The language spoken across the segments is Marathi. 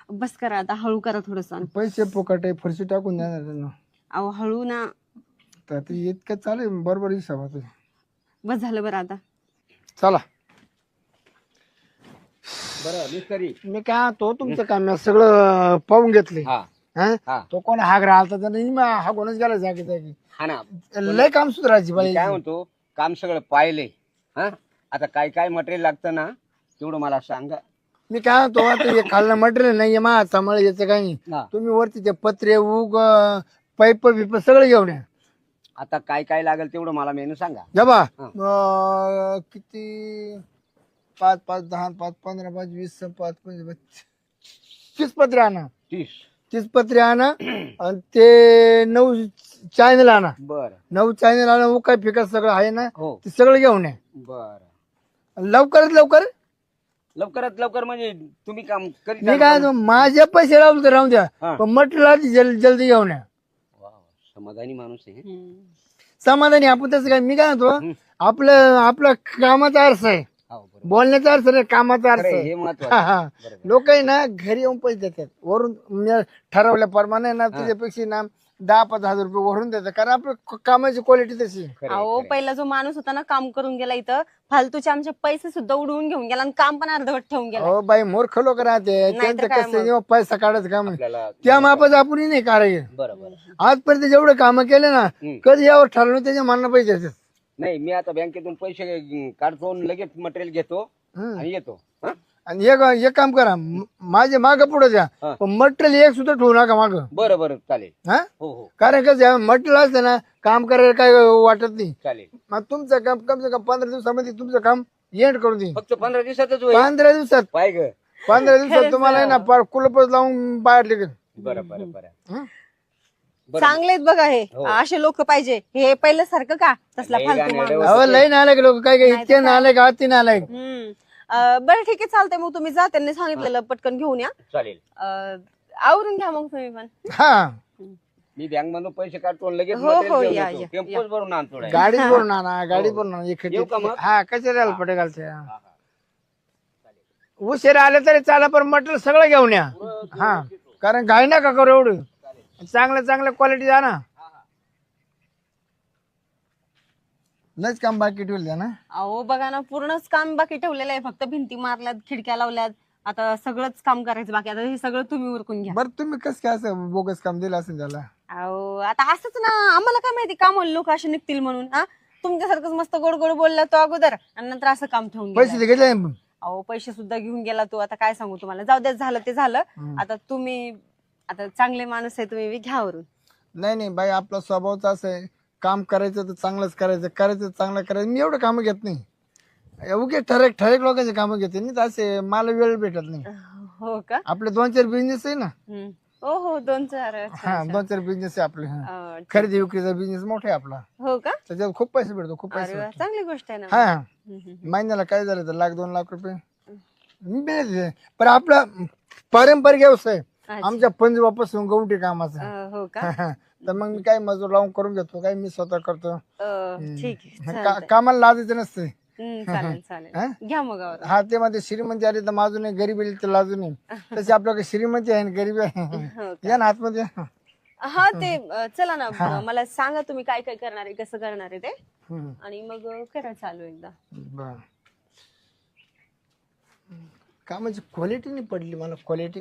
बस करा आता, हळू करा थोडस. पैसे फुकट आहे, फरशी टाकून देणार त्यांना. अहो हळू ना. तर ते इतकं चालेल बरोबर हिसाब होतो. बस झालं बरं आता. चला बरं मिस्त्री. मी काय तो तुमचं काम मी सगळं पाहून घेतले. हा हा. तो कोण हाग राहता त्याने हागूनच गेला जागी जागी. हा ना. लय काम सुधारायची मी बाई. काय म्हणतो, काम सगळं पाहिले. हा आता काय काय मटेरियल लागतं ना तेवढं मला सांगा. मी काय तो आता हे खाल्लं मटेरियल नाहीये मा सांभाळ याचं काही नाही. हा. तुम्ही वरती ते पत्रे उग पाईप बिप सगळं घेऊन या. आता काय काय लागेल तेवढं मला मेनू सांगा. जबा हा. किती 5 5 10 5 15 5 20 5 25 30 पत्रे आणा. 30 पत्रे आणा आणि ते 9 चॅनल आणा. बर 9 चॅनल आणा. काय फिका सगळं आहे ना हो. ते सगळं घेऊन या. बर लवकरात लवकर. लवकरात लवकर म्हणजे तुम्ही काम करीत मी काय म्हणतो, माझे पैसे राहून तर राहून द्या, हा. पण मटेरियल जल्दी घेऊन या. वा, समाधानी माणूस आहे. समाधानी आपण तसं काय. मी काय म्हणतो, आपलं कामाचा अर्थ आहे, हो, बरोबर. बोलण्याचा अर्थ नाही, कामाचा अर्थ खरंय, आहे. हे महत्वाचं. बरोबर. लोक आहे ना घरी येऊन पैसे देतात वरून. मी ठरवल्याप्रमाणे ना तुझ्यापेक्षा ना 10-5 हजार रुपये वरून देतात, कारण आपलं कामाची क्वालिटी तशी आहे. खरंय, अहो खरंय. पहिला जो माणूस होता ना काम करून गेला इथं, फालतूचे आमचे पैसे सुद्धा उडवून घेऊन गेला आणि काम पण अर्धवट ठेवून गेला. हो बाई, मूर्ख लोक राहते, त्यांचं काय कसं जेव्हा पैसा काढायचं काम आहे, आपल्याला त्या मापाचं आपण नाही कारागीर. बरोबर. आजपर्यंत जेवढे काम केले ना कधी यावर ठरवलं त्याच्या मनाला पैसे देतात. नाही मी आता बँकेतून पैसे काढतो आणि लगेच मटेरियल घेतो आणि येतो. हा? आणि एक काम करा, माझे माग पुढे द्या, हा. पण मटेरियल एक सुद्धा ठेवू नका माग. बरं बरं चालेल. हा, हो हो कारण कसं मटेरियल असतं ना काम करायला काय वाटत नाही. चालेल. मग तुमचं काम कम से कम 15 दिवसामध्ये तुमचं काम एंड करून देईन. फक्त 15 दिवसातच होईल. 15 दिवसात पाय ग. 15 दिवसात तुम्हाला आहे ना पार कुलपच लावून बाहेर निघेल. बरं बरं बरं. हं? चांगलेत बघा हे, हो. असे लोक पाहिजे. हे पहिलं सारखं का तसला लय फालतू गाणे माणूस. डवस. अहो लय नालायक लोक काय काय इतके नालायक आती नालायक. बरं ठीक आहे चालतंय, मग तुम्ही जा, त्यांनी सांगितलेलं पटकन घेऊन या. चालेल. आवरून घ्या मग तुम्ही पण. हा, मी बँक मधून पैसे काढतो आणि लगेच हो, हो, material घेऊन या, येतो. या, टेम्पोच भरून आणतो direct. गाडीच भरून आणा, गाडी भरून आणा. येऊ का मग? हा, कशा पटे घालते. हा, हा. उशीर आले तरी चाला, पण मटेरियल सगळं घेऊन या. हा, कारण घाई नका करू एवढं. चांगल्या क्वालिटी द्या ना. लयच काम बाकी ठेवलं द्या ना. अहो बघा ना, पूर्णच काम बाकी ठेवलेलं आहे. फक्त भिंती मारल्यात, खिडक्या लावल्यात, आता सगळंच काम करायचं बाकी. आता हे सगळं तुम्ही उरकून घ्या. बरं तुम्ही कसं काय असं बोगस काम दिलं असेल त्याला. अहो आता असंच ना, आम्हाला काय माहिती काम लोक असे निघतील म्हणून. हा, तुमच्यासारखंच मस्त गोड गोड बोलला तो अगोदर आणि नंतर असं काम ठेवून गेला. पैसे घेतले नाही पण. अहो पैसे सुद्धा घेऊन गेला तो. आता काय सांगू तुम्हाला, जाऊ द्या, झालं ते झालं. आता तुम्ही आता चांगले माणूस आहे तुम्ही, घ्यावरून. नाही बाई, आपला स्वभावच असं आहे, काम करायचं तर चांगलंच करायचं, करायचं चांगलं करायचं. मी एवढं कामं घेत नाही, उगे ठराविक लोकांचे कामं घेते नाही, तर असे मला वेळ भेटत नाही. हो का? आपले 2-4 बिझनेस आहे ना. हो हो, 2-4. हा, 2-4 बिझनेस आहे आपले. अं, खरेदी विक्रीचा बिझनेस मोठा आहे आपला, हो का? त्याच्यात खूप पैसे भेटतो, खूप अरे पैसे वा, भेटतो. चांगली गोष्ट आहे ना. हा, महिन्याला काय झालं तर 1-2 लाख रुपये मी मिळते. पण आपला पारंपरिक व्यवसाय आमच्या पंजोबापासून गवटी कामाचा. हो का? तर मग मी काय मजूर लावून करून घेतो, काय मी स्वतः करतो. ठीक आहे, कामाला लाजायचं नसते. चालेल चालेल, घ्या मग आवरून. हा, ते मध्ये श्रीमंती आली तर माझू नाही, गरीबी आली तर लाजू नाही. तशी आपल्याकडे श्रीमंती आहे आणि गरीबी आहे. हो का? या ना आतमध्ये. हा ते चला ना, मला सांगा तुम्ही काय काय करणार आहे, कसं करणार आहे ते, आणि मग करा चालू एकदा. बर, कामाची क्वालिटी नाही पडली मला, क्वालिटी.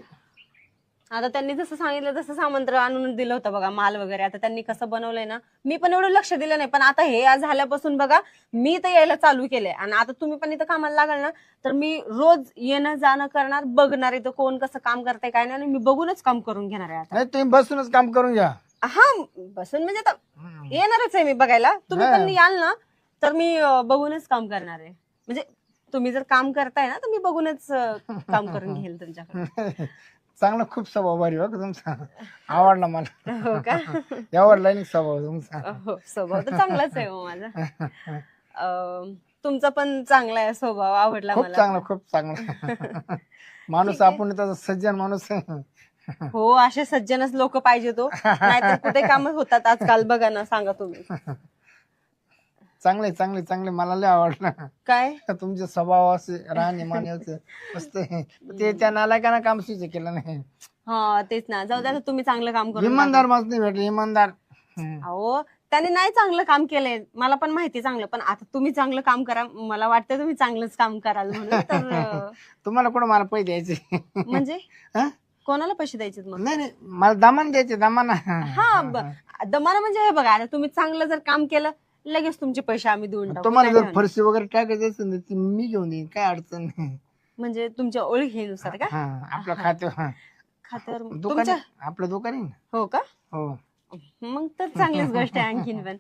आता त्यांनी जसं सांगितलं तसं सामान आणून दिलं होतं बघा, माल वगैरे. आता त्यांनी कसं बनवलंय ना, मी पण एवढं लक्ष दिलं नाही, पण आता हे आज झाल्यापासून बघा मी तर यायला चालू केलंय. आणि आता तुम्ही पण इथं कामाला लागाल ना, तर मी रोज येणं जाणं करणार, बघणार इथं कोण कसं काम करतंय काय नाही, आणि मी बघूनच काम करून घेणार आहे आता. नाही, तुम्ही बसूनच काम करून घ्या. हा, बसून म्हणजे आता येणारच आहे मी बघायला. तुम्ही पण याल ना तर मी बघूनच काम करणार आहे. म्हणजे तुम्ही जर काम करताय ना तर मी बघूनच काम करून घेईल तुमच्याकडे. चांगला खूप स्वभाव भारी हो तुमचा, आवडला मला. हो का? आवडला नाही स्वभाव तुमचा. हो, स्वभाव तर चांगलाच आहे हो माझा. तुमचा पण चांगला आहे स्वभाव, आवडला खूप मला. चांगला, खूप चांगला माणूस आपण, त्याचा सज्जन माणूस आहे. हो, असे सज्जनच लोक पाहिजे तो, नाहीतर कुठे काम होतात आजकाल बघा ना, सांगा तुम्ही. चांगले चांगले चांगले मला लय आवडलं. काय तुमचे स्वभाव असे राहणे मान्याचं मस्त आहे. ते त्या नालायकांना काम सुचे केलं नाही. हा तेच ना, जाऊ द्या आता तुम्ही चांगलं काम करून टाका. इमानदार माणूस नाही भेटले, इमानदार. अहो त्याने नाही चांगलं काम केलंय, मला पण माहिती चांगलं, पण आता तुम्ही चांगलं काम करा, मला वाटतं तुम्ही चांगलंच काम कराल म्हणून तर तुम्हाला कुठं मला पैसे द्यायचे? म्हणजे हा? कोणाला पैसे द्यायचे मग? नाही नाही, मला दामान द्यायचे, दामाना. हा दमाना म्हणजे हे बघा, आता तुम्ही चांगलं जर काम केलं लगेच तुमचे पैसे आम्ही देऊन टाकू. तुम्हाला काय जर नाही फरशी वगैरे टाकायची असेल ना ती मी घेऊन येईन, काय अडचण नाही. होणार. म्हणजे तुमच्या ओळखीनुसार का? हा, आपलं खातं खात्यावर दुकान तुमच्या आपलं दुकान आहे ना. हो का? हो, मग तर चांगलीच गोष्ट आहे आणखीन पण.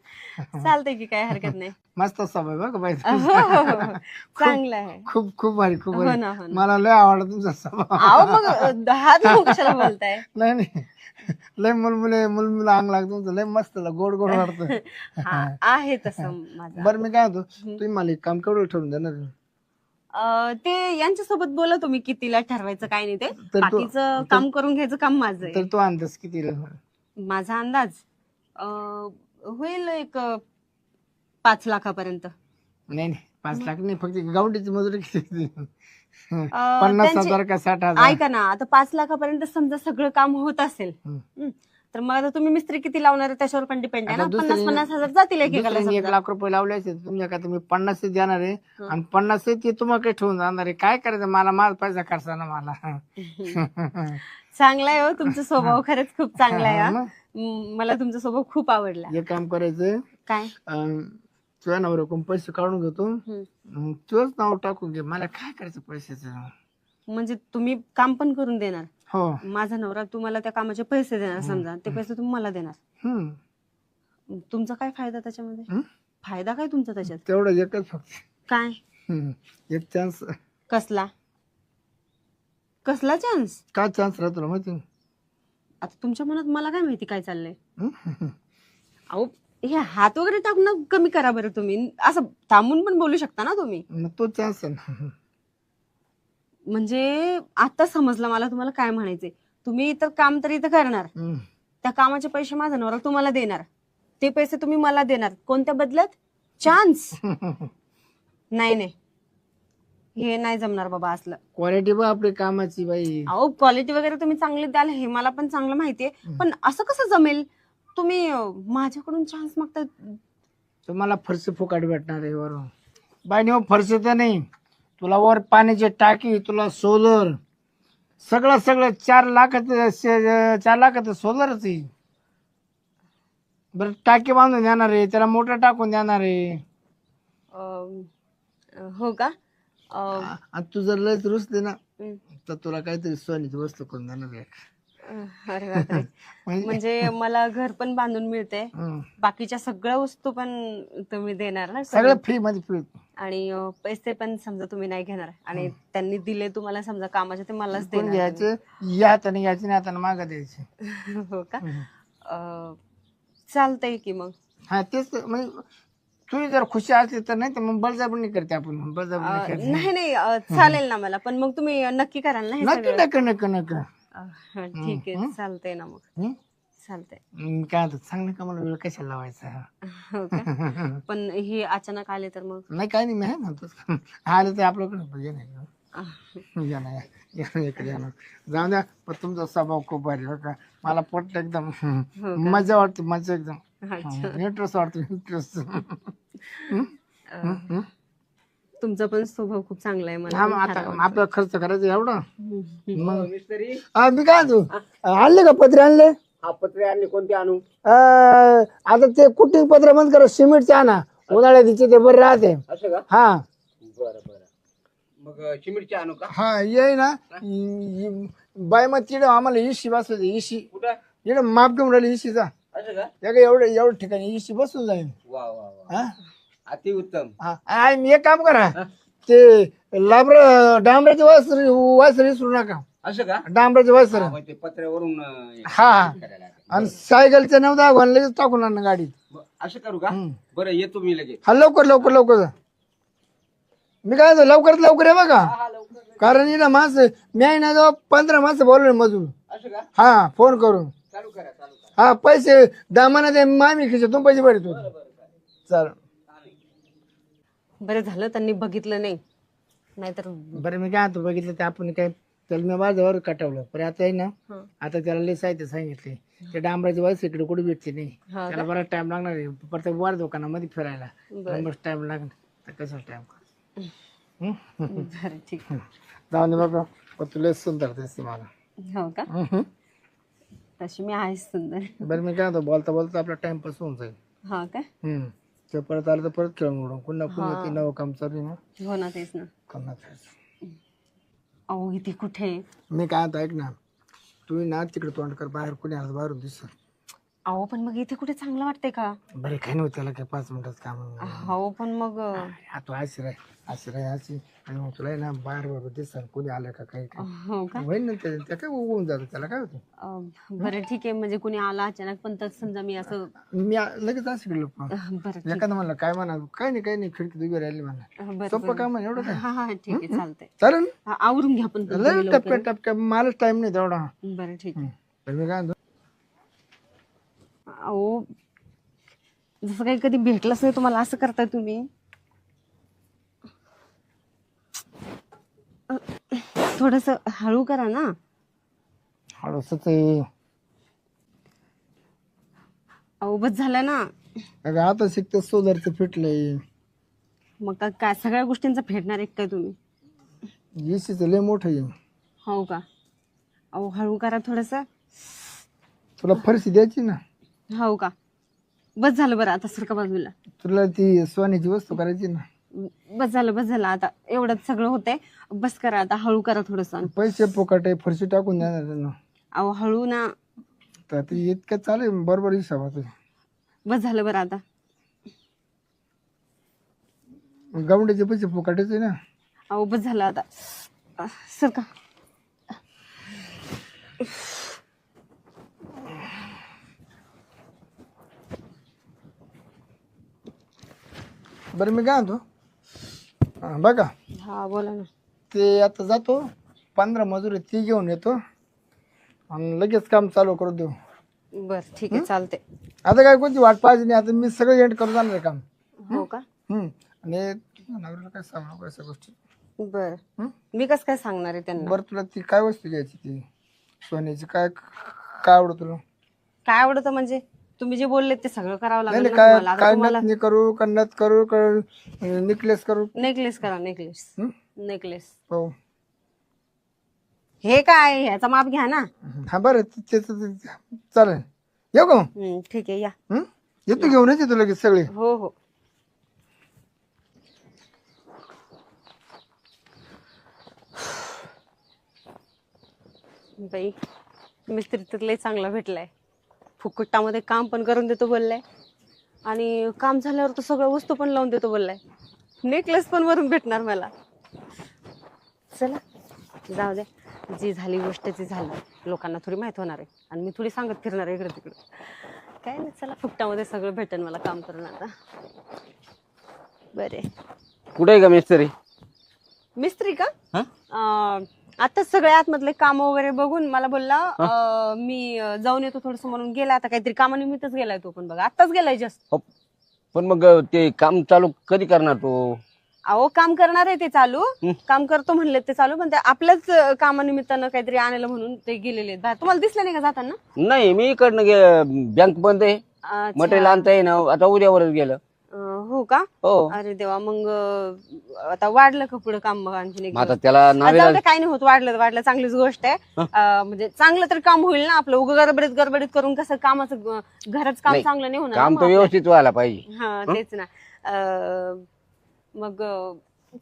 चालतंय की, काय हरकत नाही. मस्त सवय बघ बाई. हो, हो, हो. चांगलं आहे. खूप खूप भारी, खूप हो भारी. ना, हो ना. मला लय आवडला तुमचा स्वभाव. अहो मग हात मग कशाला बोलताय? नाही नाही, लय मुलमुले मुलमुलं अंग लागतं तुमचं, लय मस्त गोड गोड वाटतं. हा, आहे तसं माझं. बरं मी काय होतो, तुम्ही मला एक काम केवढं ठेवून देणार? ते यांच्यासोबत बोला तुम्ही कितीला ठरवायचं काय नाही ते. तर तो- बाकीचं काम करून घ्यायचं काम माझं आहे. तर तो अंदाज किती? माझा अंदाज होईल एक 5 लाखापर्यंत. नाही नाही, 5 लाख नाही, फक्त गावडीची मजुरी किती? 50,000 का 60,000? ऐका ना, आता 5 लाखापर्यंत समजा सगळं काम होत असेल, तर मग आता तुम्ही मिस्त्री किती लावणार आहे त्याच्यावर पण डिपेंड आहे ना. 50,000 जातील एकेकाला. दुसऱ्याने 1 लाख रुपये लावले असेल तुमच्या का, तुम्ही 50 देणार आहे आणि 50 ते तुम्हाला काही ठेवून जाणार आहे. काय करायचं, मला माझा पैसा खर्चा ना मला. चांगला आहे हो तुमचा स्वभाव, खरंच खूप चांगला आहे. मग? मला तुमचा स्वभाव खूप आवडला. एक काम करायचं, काय? तुझ्या नवऱ्याकडून पैसे काढून घेतो, तुझंच नाव टाकून घे, मला काय करायचं पैशाचं. म्हणजे तुम्ही काम पण करून देणार? हो. माझा नवरा तुम्हाला त्या कामाचे पैसे देणार, समजा ते पैसे तुम्ही मला देणार. तुमचा काय फायदा त्याच्यामध्ये? फायदा काय तुमचा त्याच्यात? तेवढं एकच फक्त. काय? एक चान्स. कसला कसला चान्स? काय चान्स राहतो माहिती? आता तुमच्या मनात मला काय माहिती काय चाललंय. अहो हे हात वगैरे टाकून कमी करा बरं. तुम्ही असं थांबून पण बोलू शकता ना तुम्ही. मग तो चान्स आहे ना. म्हणजे आता समजलं मला तुम्हाला काय म्हणायचंय. तुम्ही इतर काम तर इथं करणार, त्या कामाचे पैसे माझा नवरा तुम्हाला देणार, ते पैसे तुम्ही मला देणार, कोणत्या बदल्यात? चान्स. नाही नाही, हे नाही जमणार बाबा असलं. क्वालिटी बघ आपली कामाची बाई. अहो क्वालिटी वगैरे तुम्ही चांगली द्याल हे मला पण चांगलं माहितीये, पण असं कसं जमेल? तुम्ही माझ्याकडून चान्स मागताय. तुम्हाला फरशी फुकाट भेटणार आहे वरून बाई. हो फरशी तर नाही, तुला वर पाण्याची टाकी, तुला सोलर, सगळं सगळं 4 लाखाचं सोलरच आहे. बरं टाकी बांधून देणार आहे, त्याला मोटर टाकून देणार आहे. हो का? आणि तू जर लयच रुसले ना तर तुला काहीतरी सोन्याची वस्तू करून देणार आहे. अरे बापरे. म्हणजे मला घर पण बांधून मिळते, बाकीच्या सगळ्या वस्तू पण तुम्ही देणार ना सगळं फ्री मध्ये फ्री. आणि पैसे पण समजा तुम्ही नाही घेणार, आणि त्यांनी दिले तुम्हाला समजा कामाचे ते मलाच कोण देणार. घ्यायचे, या हाताने घ्यायचे नाही हाताने मागा द्यायचे. हो का? चालतंय की मग. हा तेच म्हणजे तुझी जर खुशी असली तर, नाही तर मग बळजबरी करते आपण. बळजबरी करते. नाही नाही चालेल ना मला, पण मग तुम्ही नक्की कराल ना हे नक्की सगळं? नक्की नक्की नक्की. ठीक आहे, चालतंय ना मग. चालतंय. काय होतं, सांग ना का मला, वेळ कशाला लावायचा. हो का? पण हे अचानक आले तर मग? नाही काय नाही, मी आहे म्हणतो आलं तर आपल्याकडे जाऊ द्या. पण तुमचा स्वभाव खूप भारी हो का, मला पटलं एकदम. मजा वाटते, मजा एकदम. इंटरेस्ट वाटतो, इंटरेस्ट. तुमचा पण स्वभाव खूप चांगला आहे मला. आता आपला खर्च करायचा एवढा. मी काय तू आणले का पत्रे आणले? हा पत्रे आणले, कोणते आणू? आता ते कुटिंग पत्र बंद करा, सिमेंटचे आणा, उन्हाळ्यात तिचे ते बरे राहते. असं का? हा बरं बरं. मग सिमेंटचे आणू का? हा ये ना बाय. मग तिकडं आम्हाला इशी बसवायची. इशी कुठं? इकडं माप घेऊन राहिली इशीचा. असं का? एवढं ठिकाणी इशी बसून जाईल. वा वा वा, हा अति उत्तम. आणि एक काम करा, ते डांबराचे वासर विसरू नका. असं का? डांबराचे वासर. हा, मग ते पत्र्यावरून हा करायला लागेल. आणि सायकलचं 9-10 घालून लगेच टाकून आणा गाडीत. असं करू का? बरं येतो मी लगेच. हा लवकर लवकर लवकर जा. मी काय म्हणतो, लवकरात लवकर आहे बघा, कारण इथं माणसं मी आहे ना, 15 माणसं बोलवले मजूर. असं का? हा फोन करून. चालू करा, चालू करा. हा पैसे दामाना दे, मामी खिशातून पैसे भरतो. चाल. बरं झालं त्यांनी बघितलं नाही, नाहीतर बरं मी काय म्हणतो, बघितलं ते आपण काय त्याला मी माझ्यावर कटवलं, पण आता आहे ना, हं. आता त्याला लय साहित्य सांगितले. ते डांबराची वयस इकडे कुठे भेटते नाही, हा त्याला बराच टाइम लागणार आहे परत वर दुकानामध्ये फिरायला. बरं. बस टाइम लागणार, कसा टाइम. बरं ठीक आहे. जाऊ दे बाबा, पण तुला सुंदर दिसते मला. हो का, तशी मी आहेच सुंदर. बरं मी काय म्हणतो, बोलता बोलता आपला टाइमपास होऊन जाईल. हा काय, ते परत आलं तर परत खेळून उडून पुन्हा पुन्हा ते नवं काम चालू आहे ना, हो ना, तेच ना. करणार आहे. अहो इथे कुठे, मी काय म्हणतो, ऐक ना, तू ना तिकडे तोंड कर, बाहेर कोणी आज बाहेरून दिसत. अहो पण मग इथे कुठे चांगलं वाटतंय का. बरे काही नव्हतं त्याला, काय 5 मिनिटात काम. हो पण मग तू आशी अशी आणि मग तुला आहे ना बाहेर बरोबर दिसत कोणी आलं का काही काय हो का, होईल ना, त्या काय उगवून जातं, त्याला काय होतं. बरं ठीक आहे, म्हणजे कुणी आला अचानक, पण तर समजा मी असं मी लगेच असं केलं पण बरं ठीक एखादं म्हणलं काय म्हणा, काही नाही खिडकीत उभी राहिली म्हणा, बरं सोपं काम आहे एवढं काय. हा हा ठीक आहे, चालतंय. चालेल आवरून घ्या पण तुम्ही लय लवकर. टपक्या टपक्या, मलाच टाइम नाही तेवढा. बरं ठीक आहे. तर मी काय म्हणतो, अहो जसं काही कधी भेटलंच नाही तुम्हाला, असं करताय तुम्ही. थोडस हळू करा ना. हळूसच आहे. अहो बस झालं ना. अगं आता शिकतं सोलरचं फिटलंय. मग काय सगळ्या गोष्टींचा फेडणार एक काय तुम्ही. एसीचं लय मोठं आहे. हो का, अहो हळू करा थोडस. तुला फरशी द्यायची ना. हो का, बस झालं. बरं आता सरका बाजूला. तुला ती सोन्याची वस्तू करायची ना. बस झालं आता एवढंच सगळं होतंय. बस करा आता, हळू करा थोडस. पैसे फुकट आहे, फरशी टाकून देणार त्यांना. अहो हळू ना. तर ती इतकं चालेल बरोबर हिसाबात. बस झालं बरं आता. गावंडीचे पैसे फुकटच आहे ना. अहो बस झालं आता, सरका. बरं मी काय म्हणतो, बघा हा बोला ना. ते आता जातो 15 मजूर ती घेऊन येतो आणि लगेच काम चालू करू देऊ. बर ठीक आहे, चालते. आता काय कोणती वाट पाहिजे नाही, आता मी सगळं एंड करून जाणार आहे काम. हो का, आणि नवऱ्याला काय सांगू नको अशा गोष्टी. बर. मी कसं काय सांगणार आहे त्यांना. बरं तुला ती काय वस्तू घ्यायची, ती सोन्याची काय काय आवडत तुला. काय आवडतं म्हणजे तुम्ही जे बोलले ते सगळं करावं नाही लागेल नाही, ना काय तुम्हाला. आता काय तुम्हाला नथ करू का नथ करू का नेकलेस करू. नेकलेस करा, नेकलेस. नेकलेस. हो हे काय, ह्याचा माप घ्या ना. हा बरं चालेल. येऊ का मग? ठीक आहे या. येतो घेऊनच येतो लगेच सगळे. हो हो. बाई मिस्त्री तर लय चांगला भेटलाय. फुकटामध्ये काम पण करून देतो बोललाय, आणि काम झाल्यावर तर सगळ्या वस्तू पण लावून देतो बोललाय. नेकलेस पण वरून भेटणार मला. चला जाऊ दे, जी झाली गोष्ट ती झाली. लोकांना थोडी माहित होणार आहे, आणि मी थोडी सांगत फिरणार आहे इकडे तिकडे. काय नाही, चला फुकटामध्ये सगळं भेटेल मला काम करून आता. बरे. कुठे आहे का मिस्त्री. मिस्त्री का, आता सगळे आतमधले काम वगैरे बघून मला बोलला मी जाऊन येतो थोडस म्हणून गेला. आता काहीतरी कामानिमित्तच गेलाय तो पण, बघा आताच गेलाय जस्ट. पण मग ते काम चालू कधी करणार तो. अहो काम करणार आहे ते चालू, काम करतो म्हणले ते चालू, पण ते आपल्याच कामानिमित्तानं काहीतरी आणलं म्हणून ते गेलेले आहेत बाहेर. तुम्हाला दिसलं नाही का जाताना. नाही मी इकडनं बँक बंद आहे, मटेरियल आणता येईना, आता उद्यावरच गेलं. हो का, हो. अरे देवा. मग आता वाढलं का पुढे काम मग आणखी एक मग आता दिवस? त्याला नावेला काही नाही होत, वाढलं चांगलीच गोष्ट आहे. म्हणजे चांगलं तर काम होईल ना आपलं. उगा गडबडीत करून कसं कामाचं घराचं काम नाही, चांगलं नाही होणार काम ना तर मग व्यवस्थित व्हायला पाहिजे. हा तेच ना. मग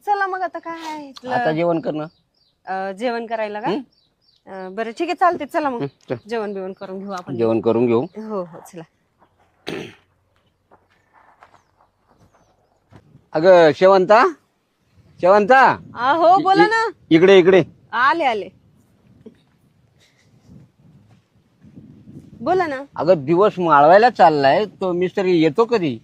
चला मग आता काय आहे इथलं, आता जेवण करणं, जेवण करायला का. बरं ठीक आहे, चालते. चला मग जेवण बिवण करून घेऊ आपण. जेवण करून घेऊ. हो हो चला. अगं शेवंता हो बोला ना. इकडे आले बोला ना. अगं दिवस माळवायला चाललाय, तो मिस्त्री येतो कधी.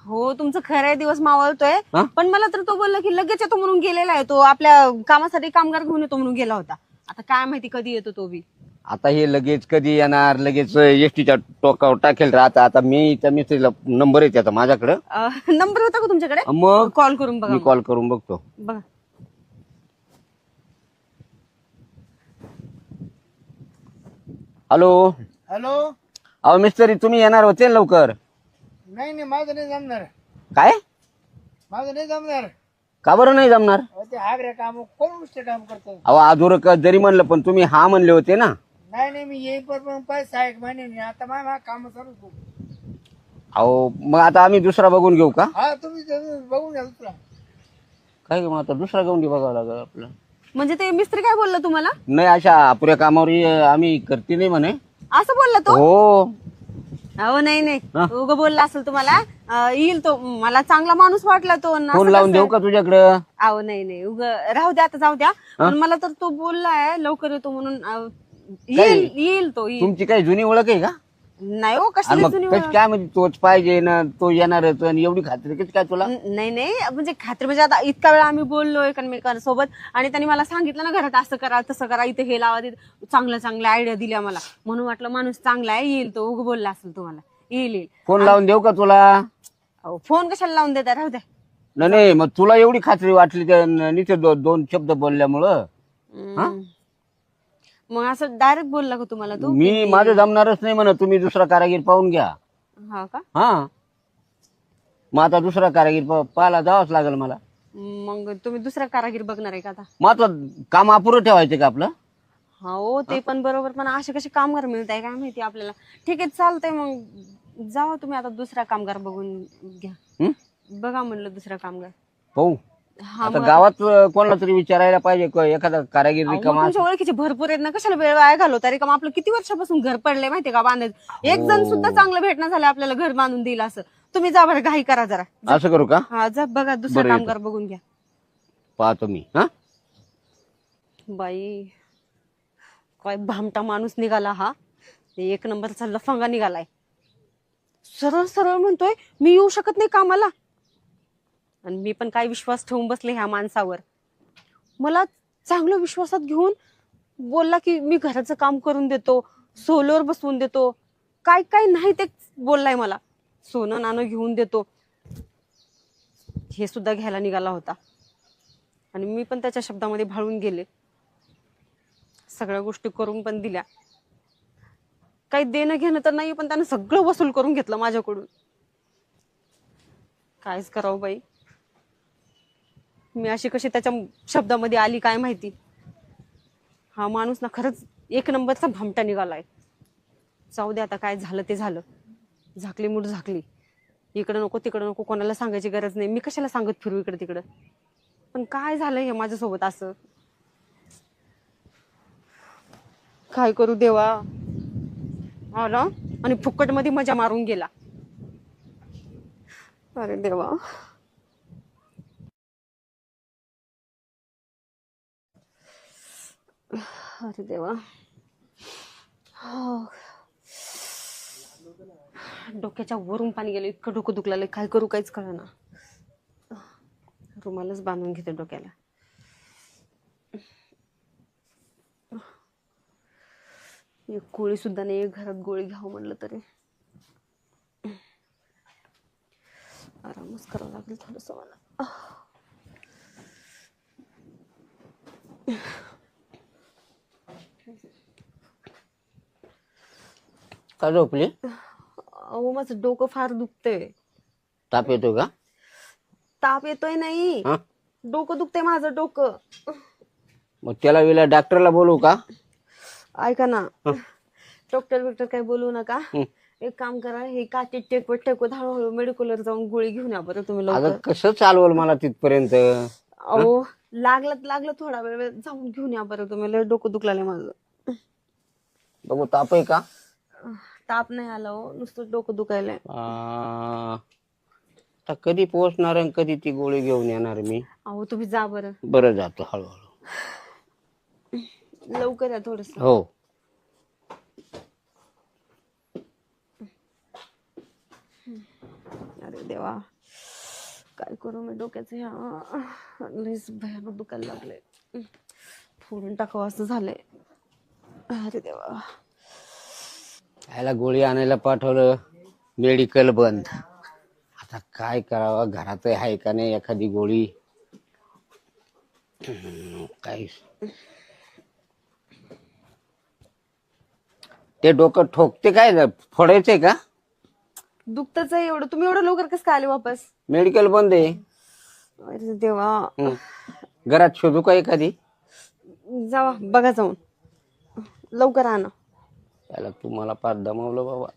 हो तुमचं खरं आहे, दिवस मावळतोय. हा? पण मला तर तो बोलला की लगेच येतो म्हणून गेलेला आहे. तो आपल्या कामासाठी कामगार घेऊन येतो म्हणून गेला होता. आता काय माहिती कधी येतो तो बी. आता हे लगेच कधी येणार, लगेच एसटीच्या टोकावर टाकेल राहता. आता मी त्या मिस्त्रीला नंबर आहे त्याचा माझ्याकडं. नंबर होता का तुमच्याकडे? मग कॉल करून बघा मी मग. कॉल करून बघतो. बघा. हॅलो. हॅलो. अहो मिस्त्री, तुम्ही येणार होते ना लवकर? नाही नाही, माझं नाही जमणार. काय? माझं नाही जमणार. का बरं नाही जमणार? ते आग्रे काम कोण नुसते काम करतो. अहो अधुरं जरी म्हणलं पण तुम्ही हा म्हणले होते ना. नाही नाही, मी येईन पण पैसा एक महिने नाही. आता माझ्या काम चालू. अहो मग आता आम्ही दुसरा बघून घेऊ का? हा, तुम्ही बघून घ्या दुसरा. काय मग आता दुसरा गवंडी बघावं लागेल आपलं. म्हणजे ते मिस्त्री काय बोलला तुम्हाला? नाही, अशा अपुऱ्या कामावर आम्ही करते नाही म्हणे. असं बोलला तो? हो. अहो नाही नाही, हा? उगा बोलला असेल तुम्हाला. येईल तो, मला चांगला माणूस वाटला तो. आणि फोन असं लावून कसं? देऊ का तुझ्याकडं? अहो नाही नाही, उगा राहू द्या, आता जाऊ द्या. पण मला तर तो बोललाय लवकर येतो म्हणून. येईल तो, येईल. तुमची काही जुनी ओळख आहे का? नाही हो, आणि कसली मग जुनी कशी ओळख? काय म्हणजे तोच पाहिजे ना, तो येणारच आणि एवढी खात्री कशी काय तुला? नाही नाही, म्हणजे खात्री म्हणजे आता इतका वेळ आम्ही बोललोय एकमेकांसोबत आणि त्यांनी मला सांगितलं ना घरात असं करा तसं करा, इथे हे लावा, तिथे चांगल्या आयडिया दिल्या मला. म्हणून वाटलं माणूस चांगला आहे, येईल तो. उगा बोलला असेल तुम्हाला. येईल. फोन लावून देऊ का तुला? अहो फोन कशाला लावून देता, राहू द्या. नाही मग तुला एवढी खात्री वाटली त्या नीचे दोन शब्द बोलल्यामुळं? मग असं डायरेक्ट बोलला का तुम्हाला तो? मी माझं जमणारच नाही म्हणत, तुम्ही दुसरा कारागीर पाहून घ्या. हा का? हा, मग आता दुसरा कारागीर पाहायला जावंच लागेल मला. मग तुम्ही दुसरा कारागीर बघणार आहे का आता? मग आता काम अपुरं ठेवायचं का आपलं? हो ते पण बरोबर, पण असे कसे कामगार मिळत आहे काय माहिती आपल्याला. ठीक आहे, चालतंय. मग जावा तुम्ही आता दुसरा कामगार बघून घ्या. बघा म्हणलं दुसरा कामगार. हो. हा, आता गावात कोणाला तरी विचारायला पाहिजे एखादा कारागीर अहो, रिकामा. मग तुमच्या ओळखीचे भरपूर आहेत ना, कशाला वेळ वाया घालवता? रिकाम आपलं किती वर्षापासून घर पडलंय माहितीये का बांधायचं. एक जण सुद्धा चांगलं भेटणं झालं आपल्याला घर बांधून देईल असं. तुम्ही जा बरं, घाई करा जरा. असं करू का? हा, जा बघा दुसरा बरं, येतो. कामगार बघून घ्या. पाहतो मी. हा, बाई काय भामटा माणूस निघाला हा. एक नंबरचा लफंगा निघालाय. सरळ सरळ म्हणतोय मी येऊ शकत नाही कामाला. आणि मी पण काय विश्वास ठेवून बसले ह्या माणसावर. मला चांगलं विश्वासात घेऊन बोलला की मी घराचं काम करून देतो, सोलर बसवून देतो, काय काय नाही ते बोललाय मला. सोनं नाणं घेऊन देतो, हे सुद्धा घ्यायला निघाला होता. आणि मी पण त्याच्या शब्दामध्ये भाळून गेले. सगळ्या गोष्टी करून पण दिल्या. काही देणं घेणं तर नाही, पण त्यानं सगळं वसूल करून घेतलं माझ्याकडून. कायच करावं बाई, मी अशी कशी त्याच्या शब्दामध्ये आली काय माहिती. हा माणूस ना खरंच एक नंबरचा भामटा निघालाय. जाऊ दे आता, काय झालं ते झालं. झाकली मूठ झाकली. इकडं नको तिकडं नको, कोणाला सांगायची गरज नाही. मी कशाला सांगत फिरू इकडे तिकडं. पण काय झालं हे माझ्यासोबत असं. काय करू देवा. आला आणि फुकट मध्ये मजा मारून गेला. अरे देवा. अरे देवा. डोक्याच्या वरून पाणी गेलं, इतकं डोकं दुखलं. काय करू काहीच कळेना. रुमालच बांधून घेते डोक्याला. एक गोळी सुद्धा नाही घरात, गोळी घ्यावं म्हणलं तरी. आरामच करावं लागेल थोडस मला. का झोपली? अहो माझं डोकं फार दुखतंय. ताप येतो का? ताप येतोय नाही, डोकं दुखतंय माझं डोकं. मग त्याला वेळेला डॉक्टरला बोलवू का? ऐका ना, डॉक्टर काय बोलू नका. एक काम करा, हे काठी टेकवत हळूहळू मेडिकलवर जाऊन गोळी घेऊन या बरं तुम्ही लवकर. कसं चालवल मला तिथपर्यंत? अहो लागलं थोडा वेळ जाऊन घेऊन या बरं तुम्ही. लय डोकं दुखलं माझं. बघू ताप आहे का? ताप नाही आला हो, नुसतं डोकं दुखायलंय. आता कधी पोहोचणार आणि कधी ती गोळी घेऊन येणार मी? अहो तुम्ही जा बरं. बरं, जातो हळूहळू. लवकर या थोडस. हो. अरे देवा, काय करू मी डोक्याचं. ह्या लईच भयानक दुखायला लागले. फोडून टाकावं असं झालंय. अरे देवा. याला गोळी आणायला पाठवलं, मेडिकल बंद. आता काय करावं, घरात आहे का नाही एखादी गोळी. काय ते डोकं ठोकते काय, फोडायचंय का? दुखतच आहे एवढं. तुम्ही एवढं लवकर कसं काय आले वापस? मेडिकल बंद आहे. अरे देवा. घरात शोधू का एखादी? जावा बघा जाऊन, लवकर आणा. त्याला तुम्हाला पार दमवलं बाबा.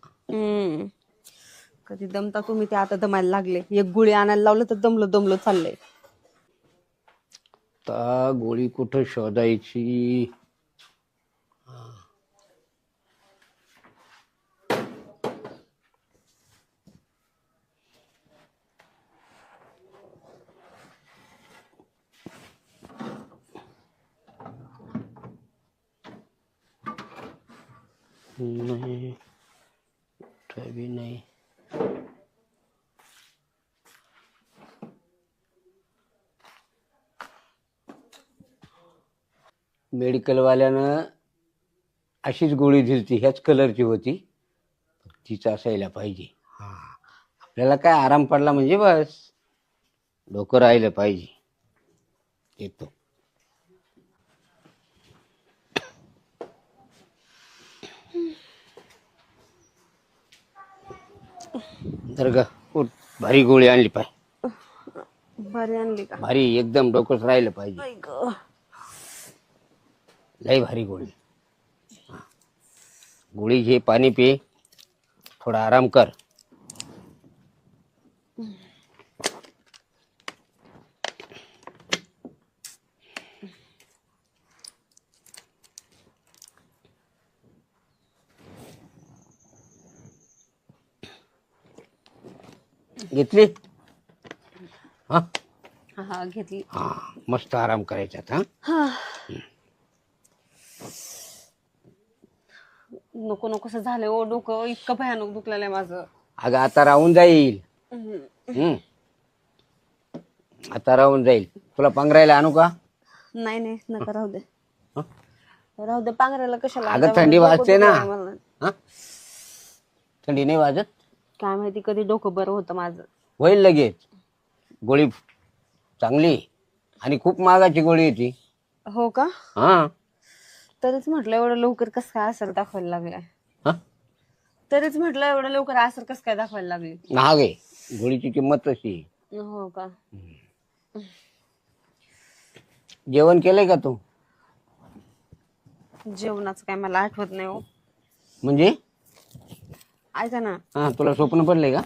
कधी दमता तुम्ही, ते आता दमायला लागले. एक गोळी आणायला लावलं तर दमलो दमलो चाललंय. आता गोळी कुठं शोधायची? नाही, कुठं बी नाही. मेडिकल वाल्यानं अशीच गोळी दिली, ह्याच कलरची होती. तीच असायला पाहिजे. हा, आपल्याला काय आराम पडला म्हणजे बस, डोकं राहिलं पाहिजे. येतो. तर ग उठ, भारी गोळी आणली पाहिजे. बरी आणली का? भारी, एकदम डोकंच राहिलं पाहिजे. आई गं. लय भारी गोळी. गोळी घे, पाणी पे, थोडा आराम कर. घेतली? हा हा घेतली. हा, मस्त आराम करायचा आता. हा. नको नकोसं झालंय ओ, डोकं इतकं भयानक दुखलेलं आहे माझं. अगं आता राहून जाईल. आता राहून जाईल. तुला पांघरायला आणू का? नाही नाही नका, राहू दे. राहू दे, पांघरायला कशाला? अगं आता थंडी डोकं वाजते ना. दुखलंय मला. हा? थंडी नाही वाजत? काय माहिती कधी डोकं बरं होतं माझं. होईल लगेच. गोळी चांगली आणि खूप महागाची गोळी आहे ती. हो का? हा. तरीच म्हटलं एवढं लवकर कसं काय असर दाखवायला लागलाय. हा? तरीच म्हटलं एवढं लवकर असर कसं काय दाखवायला लागली. महाग आहे गोळीची किंमत तशी आहे. हो का? जेवण केलंय का तू? जेवणाचं काय मला आठवत नाही हो. म्हणजे ऐका ना, हा, तुला स्वप्न पडलंय का?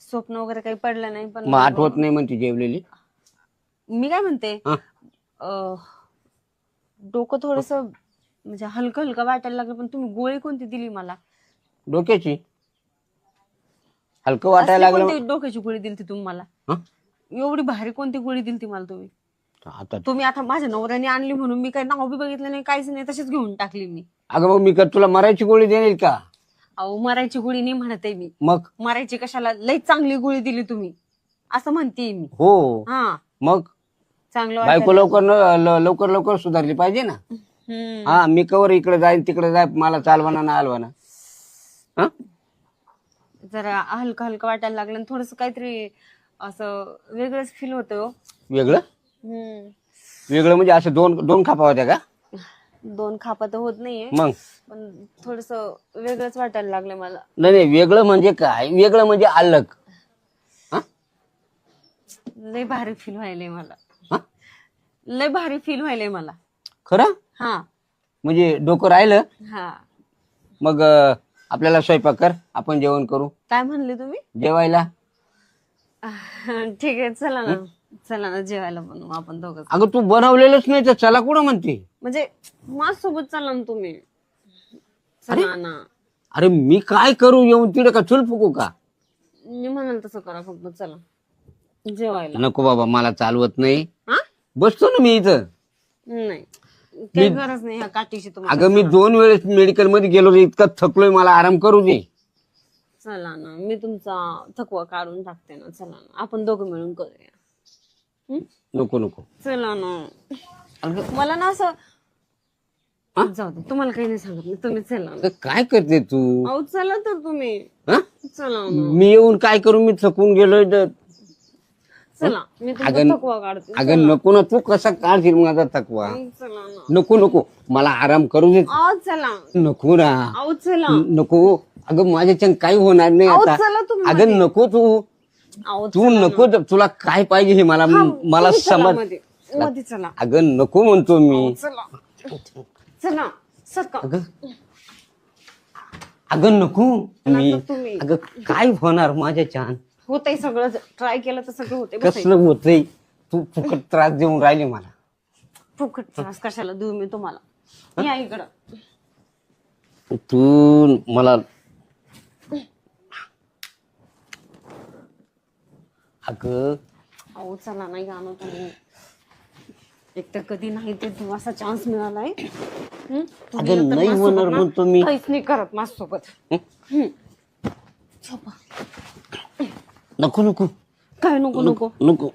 स्वप्न वगैरे काही पडलं नाही, पण मग आठवत नाही म्हणते जेवलेली. मी काय म्हणते, हा? डोकं थोडस म्हणजे हलकं हलकं वाटायला लागलं, पण तुम्ही गोळी कोणती दिली मला? डोक्याची? हलकं वाटायला असली लागलं. कोणती डोक्याची गोळी दिली तुम्ही मला? हा? एवढी भारी कोणती गोळी दिली मला तुम्ही? आता तुम्ही आता माझ्या नवऱ्याने आणली म्हणून मी काही नाव बी बघितलं नाही, काहीच नाही, तशीच घेऊन टाकली मी. अगं मग मी का तुला मरायची गोळी देईल का? अहो मरायची गोळी नाही म्हणते मी. मग मरायची कशाला, लई चांगली गोळी दिली तुम्ही असं म्हणते मी. हो. हा, मग चांगलं बायको वाटायला. लवकर लवकर सुधारली पाहिजे ना. हम्म. हा, मी कवर इकडे जाईन तिकडे जाय, मला चालवाना ना हलवाना. हा? जरा हलकं हलकं वाटायला लागलं, थोडस काहीतरी असं वेगळंच फील होतं. वेगळं? वेगळं म्हणजे असं दोन दोन खापा होत्या का? दोन खापा तर होत नाहीये, मग पण थोडस वेगळंच वाटायला लागलं मला. नाही नाही, वेगळं म्हणजे काय? वेगळं म्हणजे अलग. हा? लय भारी फील व्हायलंय मला. हा? लय भारी फील व्हायलंय मला. खरं? हा म्हणजे डोकं राहिलं? हा. मग आपल्याला स्वयंपाक कर, आपण जेवण करू. काय म्हणले तुम्ही? जेवायला? ठीक आहे, चला ना. चला ना, जेवायला बनवू आपण दोघं. अगं तू बनवलेलंच नाही तर चला कुठं म्हणते? म्हणजे माझ्यासोबत चला ना तुम्ही. चला ना. अरे मी काय करू येऊन तिकडे, का चूल फुकू का? मी म्हणाल तसं करा, फक्त चला जेवायला. नको बाबा, मला चालवत नाही. हा? बसतो ना मी इथं. नाही, काही गरज नाही ह्या काठीची तुम्हाला. अगं मी 2 वेळेस मेडिकल मध्ये गेलो रे, इतका थकलोय, मला आराम करू दे. चला ना, मी तुमचा थकवा काढून टाकते ना. चला ना, आपण दोघं मिळून करूया. नको नको. चला ना. मला ना असं जाऊ दे, तुम्हाला काही नाही सांगत मी, तुम्ही चला. अगं काय करते तू? अहो चला तर तुम्ही, हा? चला ना. मी येऊन काय करू? मी थकून गेलोय तर. चला मी तुमचा अगं थकवा काढते. अगं नको ना, तू कसा काढशील माझा थकवा? चला ना. नको नको, मला आराम करू दे. अहो चला. नको ना, अहो चला. नको. अगं माझ्याच्यानं काही होणार नाही अहो आता. चला तुम्ही. अगं नको तू, अहो तू नको. तुला काय पाहिजे हे मला मला तुम्ही चला समज. मध्ये, मध्ये चला. अगं नको म्हणतो मी. चला चला सका. अगं अगं नको मी. तुम्ही. अगं काय होणार माझ्याच्यान? होतंय सगळं, ट्राय केलं तर सगळं होते. बसायचं. कसलं होतंय? तू फुकट त्रास देऊन राहिली मला. फुकट त्रास कशाला देऊ मी तुम्हाला? या इकडं. तू मला अगं अहो चला नाही गाणं तुम्ही. एक तर कधी नाही ते असा चान्स मिळालाय. तुम्ही अगं नंतर नाही माझ्यासोबत होणार ना म्हणतो मी. काहीच नाही करत माझ्यासोबत. झोपा. नको नको काय नको नको? नको.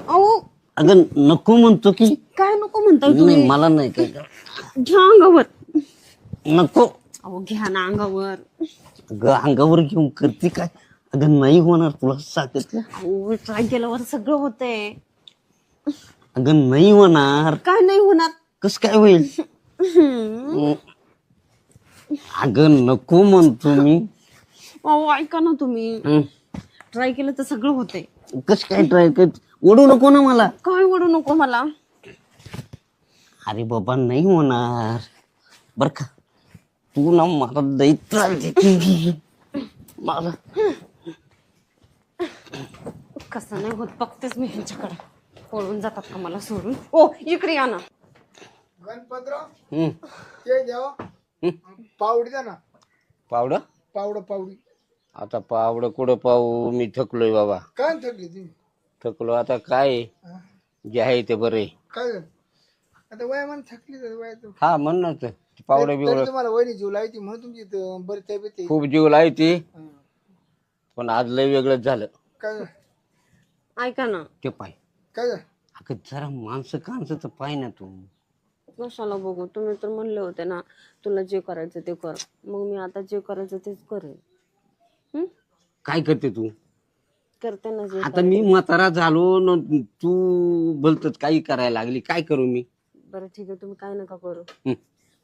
अहो अगं नको म्हणतो की. काय नको म्हणताय नाही तुम्ही? मला नाही काय. घ्या अंगावर. नको. अहो घ्या ना अंगावर. अगं अंगावर घेऊन करते काय? अगं नाही होणार, तुला सांगितलं. अहो ट्राय केल्यावर सगळं होतंय. अगं नाही होणार. काय नाही होणार? कस काय होईल? अगं नको म्हणतो मी. अहो ऐका ना तुम्ही, हं. ट्राय केलं तर सगळं होतंय. कस काय ट्राय कर? ओढू नको ना मला. काय ओढू नको मला. अरे बाबा नाही होणार बर का. तू ना मला लई त्रास देते. मला कसं नाही होत बघतेच मी ह्यांच्याकडे. पळून जातात का मला सोडून? ओ इकडे या ना. गणपतराव हं. ते द्यावा. पावडी द्या ना. पावडं? पावडी. आता पावडं कुठं पाहू? मी थकलोय बाबा. काय थकली तुम्ही? थकलो आता काय आहे? हा? जे आहे ते बरे. काय झालं? आता वयामान थकली तर वयात. हा म्हण ना तर. पावडं तरी बिवडं तुम्हाला वहिनी जीव लावती म्हणून तुमची बरी तब्येत आहे. खूप जीव लावती, हा. पण आज लय वेगळंच झालं. काय झालं? ऐका ना. ते पाय. काय झालं? अगं जरा माणसं तर पाय ना तू. कशाला बघू? तुम्ही तर म्हणले होते ना तुला जे करायचं ते कर. मग मी आता जे करायचं तेच करेन. काय करते तू? करते ना जे. आता मी म्हातारा झालो न, तू बोलतच काही करायला लागली. काय करू मी? बरं ठीक आहे, तुम्ही काय नका करू. हं.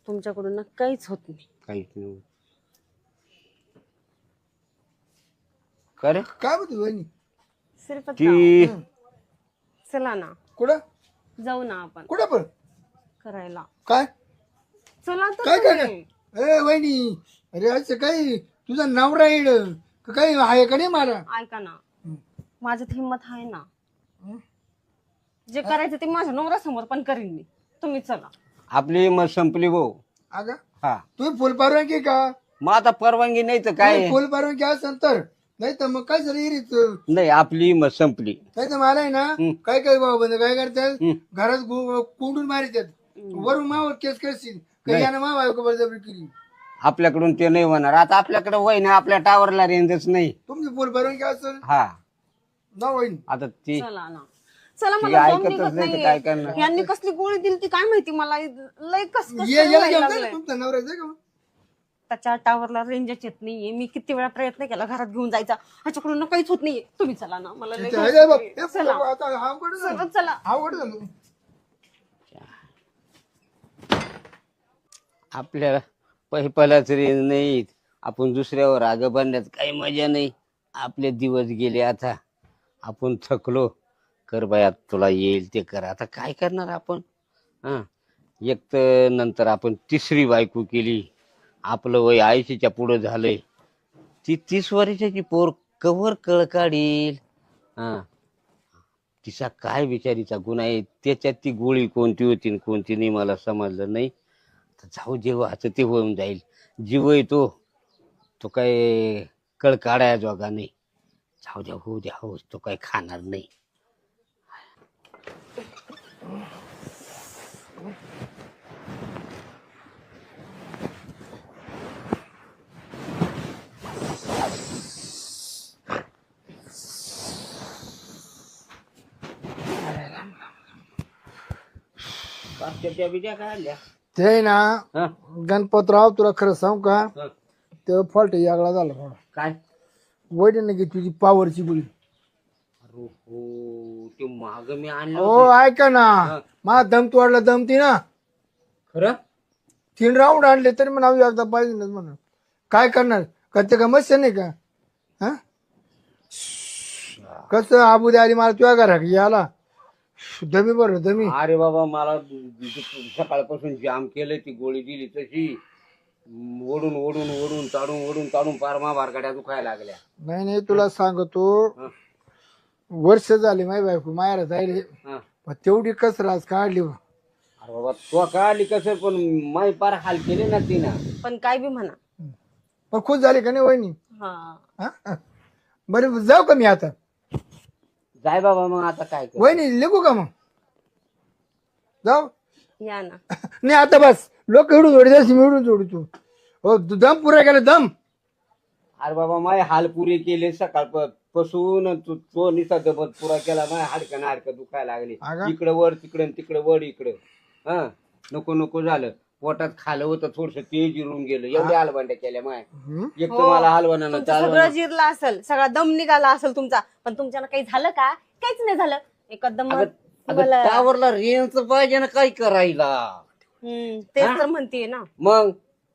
तुमच्याकडून ना काहीच होत नाही. काहीच नाही. काय रे? काय म्हणते वहिनी? श्रीपत ती चला ना कुठं जाऊ ना आपण कुठं पण करायला. काय चला तर काय काय तुम्ही. ए वहिनी, अरे असं काही तुझा नवरा येड काही आहे का नाही मला? ऐका ना, माझ्यात हिंमत आहे ना. जे करायचं ते माझ्या नवऱ्यासमोर पण करीन मी. तुम्ही चला. आपली मग संपली भाऊ. अगं हा तुम्ही फुल परवानगी का? मग आता परवानगी नाही तर काय? फुल परवानगी असेल तर, नाही तर मग काय झालं इरीच. नाही आपली मग संपली. नाही तर मला आहे ना काय काय बाबा बंद काय करतात हं. घरात कोंडून मारितात. वरून मावर केस करशील काही यानं मा बायको बळजबरी केली. आपल्याकडून ते नाही होणार. आता आपल्याकडे वय ना, आपल्या टावरला रेंजच नाही. तुमची फुल परवानगी असेल हा ना वहिनी. आता ती चला ना. चला ती मला दम ऐकतच निघत नाही तर काय नाहीये. करणार? यांनी कसली गोळी दिली ती काय माहिती मला. लय कस ये याला घेऊन जा ना, तुमचा नवरा आहे का मग? त्याच्या टावरला रेंजच येत नाहीये. मी किती वेळा प्रयत्न केला घरात घेऊन जायचा, ह्याच्याकडून काहीच होत नाहीये. तुम्ही चला ना. मला लय ते घाई आहे बाप. सुटली. हे चला आता हा कुठं झालं? चला चला. हा कुठं झालं? आपल्याला पहिलाच रेंज नाही. आपण दुसऱ्यावर आग बांधण्यात काही मजा नाही. आपले दिवस गेले. आता आपण थकलो. कर बाया, तुला येईल ते कर. आता काय करणार आपण? हा एक तर नंतर आपण तिसरी बायको केली. आपलं वय 80च्या पुढं झालंय. ती 30 वर्षाची पोर कवर कळ काढील. हा तिचा काय बिचारीचा गुन्हा आहे? त्याच्यात ती गोळी कोणती होती आणि कोणती नाही मला समजलं नाही. तर जाऊ जेव्हा आता ते होऊन जाईल. जीव आहे तो काय कळ काढाया जोगा नाही. जाऊ द्या, होऊ द्या. हो तो काय खाणार नाही. बिजा काय आल्या? ते ना हा? गणपतराव तुला खरं सांगू का हा. ते फॉल्ट यागळा झाला थोडा काय वडील की तुझी पावरची गोळी. अरे हो ते माग मी आणलं हो होतं. ऐका ना हा. मा दम तोडला दमती ना खरं 3 राऊंड आणले तरी म्हणा एकदा पाहिजे ना म्हणा काय करणार करते का मस्त नाही का हा कसं आबुदे आली मला तुझ्या घरा याला दमी बरं दमी. अरे बाबा मला सकाळपासून जाम केलं ती गोळी दिली तशी ओढून ओढून ओढून ताडून पार महाभारगाड्या दुखायला लागल्या. नाही नाही तुला सांगतो हा. वर्ष झाली माही बायको मायाला जायले हा. पण तेवढी कसर आज काढली हो. अरे बाबा तो काढली कसं पण माई पार हाल केले ना तिनं. पण काय बी म्हणा. पण खुश झाली का नाही वहिनी हा हा? बरं जाऊ का मी आता जाय बाबा मग आता काय कर. वहिनी लिखू का मग जाऊ या ना. नाही आता बस लोक एवढून जोडी जास्त मी एवढून जोडी तू हो दम पुरा केला दम. अरे बाबा माय हाल पुरे केले सकाळपासून तो निसा दबत पुरा केला माय हाडकं दुखायला लागली. अगं. इकडे वर तिकडे तिकडे वर इकडे हा नको झालं. पोटात खालं होतं थोडस ते जिरून गेलं एवढ्या हलवंड्या केल्या माय. एक तर मला हलवणानं तुमचं सगळं जिरलं असेल सगळा दम निघाला असेल तुमचा पण तुमच्याला काही झालं का काहीच नाही झालं एकदम टावरला रेंज पाहिजे ना काय करायला. तेच तर म्हणतीये ना मग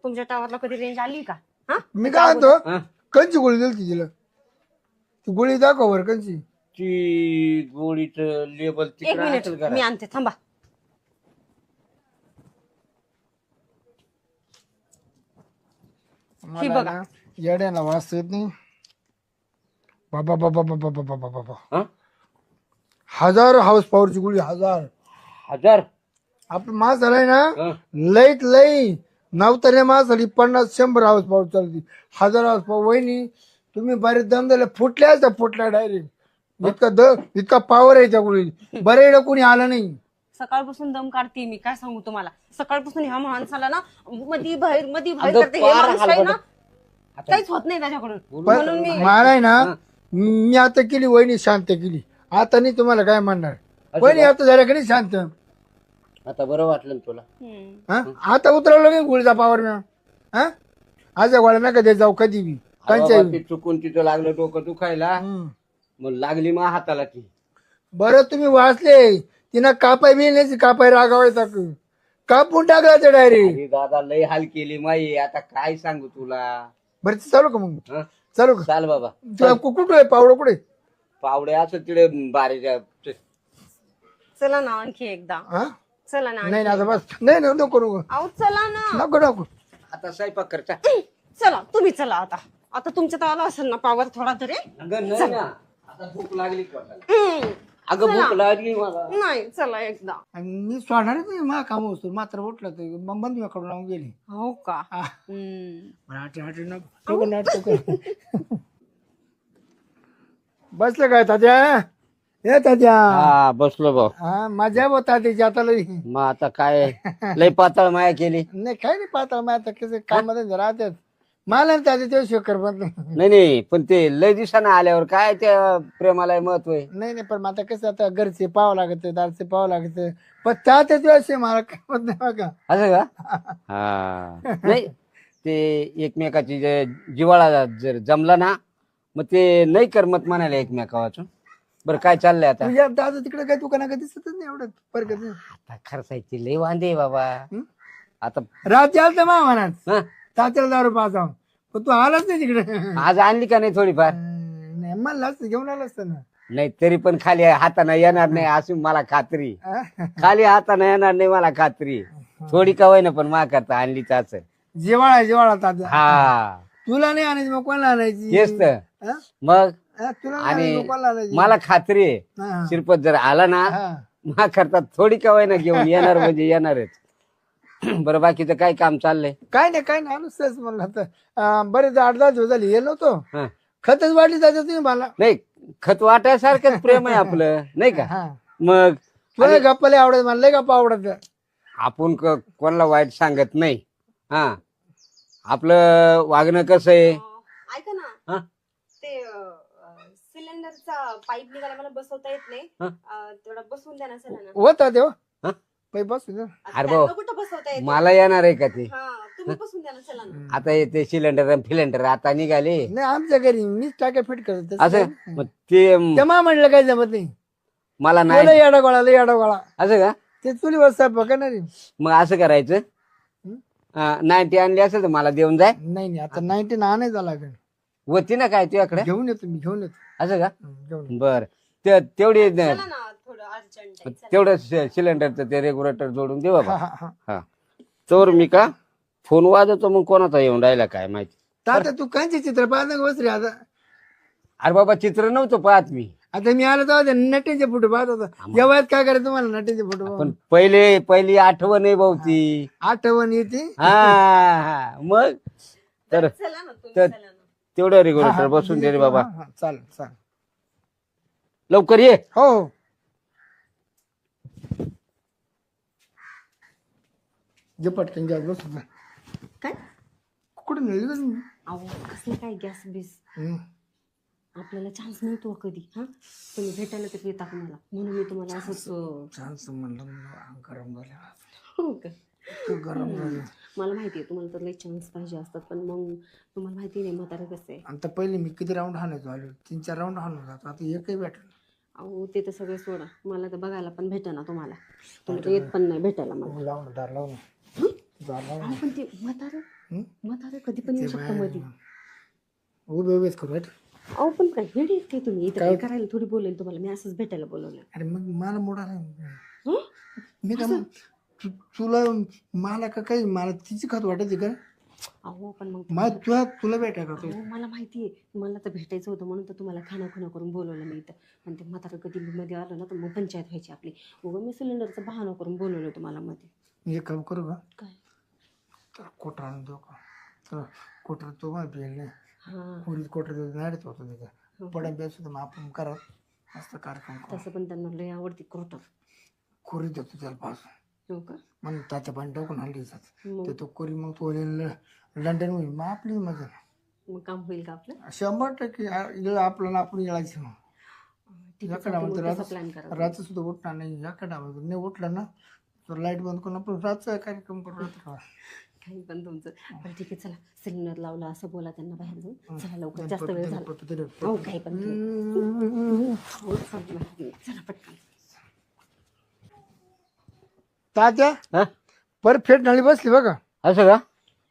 तुमच्या टावरला कधी रेंज आली का हा मी काय म्हणतो हा? कंची गोळी दिली तिला ती गोळी दाखव बरं कंची. ती गोळीचं लेबल एक तिकडे मिनिट असेल का. मी आणते थांबा. ही मला बघा. ना येड्याला वाचता येत नाही बाबा बाबा बाबा बाबा बाबा बाबा हा? 1000 हाऊस पॉवरची गोळी 1000. 1000 आपलं मास झालाय ना हा. लईत लई नवतऱ्या मास झाली 50-100 हाऊस पॉवर चालती 1000 हाऊस पॉवर. वहिनी तुम्ही बरेच दम झाले फुटल्या डायरेक्ट इतका पॉवर आहे त्या गोळी बरे कोणी आलं नाही. सकाळपासून दम काढते मी काय सांगू तुम्हाला सकाळपासून ह्या माणसाला ना मधी बाहेर अगं, करते हे फार माणूस काही ना हलगर्जीपणा. काहीच होत नाही त्याच्याकडून पण म्हणून मी मला आहे ना मी आता केली वहिनी शांत केली आता नाही तुम्हाला काय म्हणणार वहिनी आता झाल्या का नाही शांत आता बरं वाटलं ना तुला. हा? आता उतरवलं नाही गोळीचा पावर ना हा आज गोळ्या नका दे जाऊ कधी बी अरे कंच्या बाबा, ते चुकून तिथं लागलं डोकं दुखायला मग लागली मा हाताला ती. बरं तुम्ही वाचले तिनं कापाय बी नाही कापाय रागावायचा कापून टाकला ते डायरेक्ट. अरे दादा लय हाल केली माई आता काय सांगू तुला. बरं ते चालू का मग हं? चालू का चाल बाबा तुला कुठं आहे पावडं कुठे पावडे असं तिकडे बारीच्या. चला ना आणखी एकदा हा चला ना नाही आता बस नाही नको नको अहो चला ना नको नको आता स्वयंपाक करता. चला तुम्ही चला आता तुमच्या तर आला असेल ना पावर थोडा तरी अगं नाही ना आता भूक लागली पोटाला. अगं भूक लागली मला. नाही चला एकदा आणि मी सोडणारच नाही मा काम असतो मात्र उठलं तर मग बंद कडून लावून गेली. हो का मला आठ नको नाटक बसलं काय तात्या हे तात्या हा बसलो भाऊ. हा मजा बघ तात्याची आता लई मग आता काय लय पातळ माया केली. नाही काय नाही पाहता मग आता कसं कामामध्ये राहतात मला नाही तात्या ते शेकर बंद नाही पण ते लय दिवसानं आल्यावर काय त्या प्रेमाला महत्व आहे. नाही पण आता कसं आता घरचे पाहावं लागत दारचे पाहावं लागत पण तात्याचे असे मला काय मत नाही बघा. असं का. हा नाही ते एकमेकाची जिवाळा जर जमला ना मग ते नाही करमत म्हणाले एकमेकावाचं. बरं काय चाललंय आता. तुझ्या दादा तिकडे काय दुकाना काय दिसतच नाही एवढं फरक नाही. आता खर्चायची लय वांदे बाबा. आता रात्री आलत मा म्हणात हं? तात्याला दारू पाहता पण तू आलाच नाही तिकडे आज आणली का नाही थोडीफार. नाही म्हणलं असतं घेऊन आलं असतं ना. नाही तरी पण खाली हाताने येणार नाही अशी मला खात्री. खाली हाताने येणार नाही मला खात्री. थोडी का होईना पण मा करता आणली त्याच. जेवाळा तात्या हा तुला नाही आणायची मग कोणाला आणायची तेच तर हा? मग. हा, तुला नाही आणि आणायची, मग कोणाला आणायची? मला खात्री आहे हा, शिरपत जर आला ना हा. मा करता थोडी का होईना घेऊन येणार म्हणजे येणारच. बरं बाकीचं काय काम चाललंय. काय नाही अनुसच म्हणलं आता बरेच 8-10 दिवस झाले येलो होतो हं. खतच वाटली जायचं तुम्ही मला नाही खत वाटायसारखंच प्रेम आहे आपलं नाही का. हा मग तुला गप्पा लय आवडत मला लय गप्पा आवडत आपण कोणाला वाईट सांगत नाही. हा आपलं वागणं कसं आहे. ऐका ना हा? ते सिलेंडरचा पाईप निघाला मला बसवता येत नाही हा? तेवढा बसवून द्या ना सर ना. होता तेव्हा हा? बाई बसू दे. अरे भाऊ, त्यांना कुठं बसवता येते? मला येणार आहे का ते? हा, तुम्ही बसून द्या ना, चला ना. आता येते सिलेंडर फिलेंडर आता निघाले नाही आमच्या घरी मीच टाक्या फिट करत असं. मग ते जमा म्हणलं काय जमत नाही. मला नाही येडा गोळा लय येडा गोळा असं का? ते चुलीवर स्वयंपाक करणार आहे. मग असं करायचं, 90 आणली असेल तर मला देऊन जाय. नाही आता 19 आणायचा लागेल. होती ना काय तुझ्याकडे? घेऊन येतो मी घेऊन येतो. असं का? घेऊन येतो. बर, तेवढी चला ना, थोडं अर्जंट आहे. चला. तेवढं सिलेंडरचं ते रेग्युलेटर जोडून दे बाबा. हा, हा, हा. हा, तर मी का फोन वाजवतो, मग कोणाचा येऊन राहिला काय माहिती. तात्या तू कांचे चित्र पाहत बस रे आता. अरे बाबा, चित्र नव्हतं पाहत मी. आता मी आलो तेव्हा नटेचे फोटो पाहत होता. या वयात काय करायचं तुम्हाला नटेचे फोटो पण पहिली आठवण आहे भाऊ ती. आठवण येते. हा मग तर चला ना, तुम्ही तर- चला ना. तेवढं रेग्युलेटर बसून दे रे बाबा. चालेल चालेल. लवकर ये. हो हो. जे पटकन गॅस बस काय? कुठे मिळेल का तुम्ही? अहो, कसलं काय गॅस बीस? आपल्याला चान्स मिळतो कधी. हा, तुम्ही भेटायला तर येता मला, म्हणून मी तुम्हाला असंच चान्स म्हणलं गरम झाले. हो का? गरम झाले. मला माहिती आहे तुम्हाला तर लई चान्स पाहिजे असतात, पण मग तुम्हाला माहिती नाही म्हातारे कसे आहे. आता पहिले मी किती राऊंड हाणायचो आलो 3-4 राऊंड हाणून जातो. आता एकही भेटलं. अहो, ते तर सगळं सोडा, मला तर बघायला पण भेटा ना तुम्हाला. तुम्ही तर येत पण नाही भेटायला मला. लावून दार लावून दार लावून अहो, पण ते म्हातारे कधी पण येऊ शकतं मध्ये. उभे उभेच करू भेट. अहो, पण काय वेळ येते तुम्ही इथं काय करायला थोडी बोलेल तुम्हाला, मी असंच भेटायला बोलवलं. अरे मग मला मोडा हं? मी का तुला मला का काही मला तिची खात वाटायची का? अहो, पण मग मला तुला भेटाय का? अहो, मला माहिती आहे मला तर भेटायचं होतं, म्हणून तर तुम्हाला खाना करून बोलवलं मी इथं. पण ते म्हातारं कधी मध्ये आलं ना तर मग पंचायत व्हायची आपली. मग मी सिलेंडरचं बहाणा करून बोलवलं तुम्हाला मध्ये. मी एक काम करू का? काय? तर कोटर आणून देऊ का? तर कोटर तो मला पेल नाही. हां, पुरी कोटर नाडीत होतो तिथं पडा बेस होतं. मग आपण करा मस्त कार्यक्रम करू. तसं पण त्यांना लय आवडती क्रोटर. कोरी देतो त्याला पास हो का? म्हणून तात्या पाणी टाकून हल्ली मग ते तो कोरी मग तो लंडन होईल. मग आपली मजा मग काम होईल का आपलं? 100% आपल्याला आपण येळायचं. मग ठीक आहे, याकडे चालतंय, म्हणतो मग तसं प्लॅन करा. रात्र सुद्धा उठणार नाही. याकडे म्हणतो नाही उठलं ना तर लाईट बंद करून आपण रातचा कार्यक्रम करू. रात्र काही पण तुमचं. पण ठीक आहे, चला सिलेंडर लावला असं बोला त्यांना बाहेर जाऊन. चला लवकर, जास्त वेळ झाला. हो, काही पण हो, चालतंय. चला पटकन. तात्या हा? परफेक्ट नळी बसली बघा. असं का?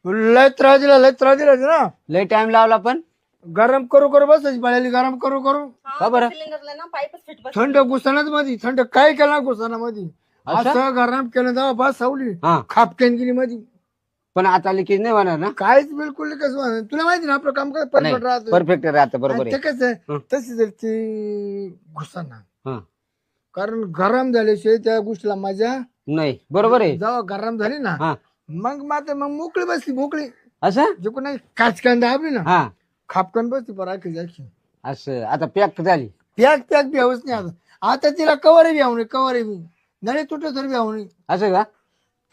लय त्रास दिला ना. लय टाइम लावला पण. गरम करू बसायची पाळ्याली गरम करू का बरं? सिलेंडरला ना पाईपच फिट बस. थंड घुसणाच मध्ये थंड काय केला घुसणामध्ये असं गरम केलं तेव्हा बस सावली हा, खापक्यान गेली मध्ये. पण आता लिकेज नाही होणार ना? काहीच बिलकुल कसं तुला माहिती ना आपलं काम काय परफेक्ट राहतं. परफेक्ट राहतं, बरोबर ते आहे. कसं तशी जर ती घुसणार हा, कारण गरम झाल्याशिवाय त्या गोष्टीला मजा नाही बरोबर आहे. जेव्हा गरम झाली ना हा, मग मोकळी बसली मोकळी असं. जे कोणी काचकान दाबली ना हा, खापकान बसली पराठी जायची. असं आता पॅक झाली. पॅक बी हवंच नाही. आता तिला कवर बी आवणे कवर बी नळे तुटत तर बी आवणे. असं का?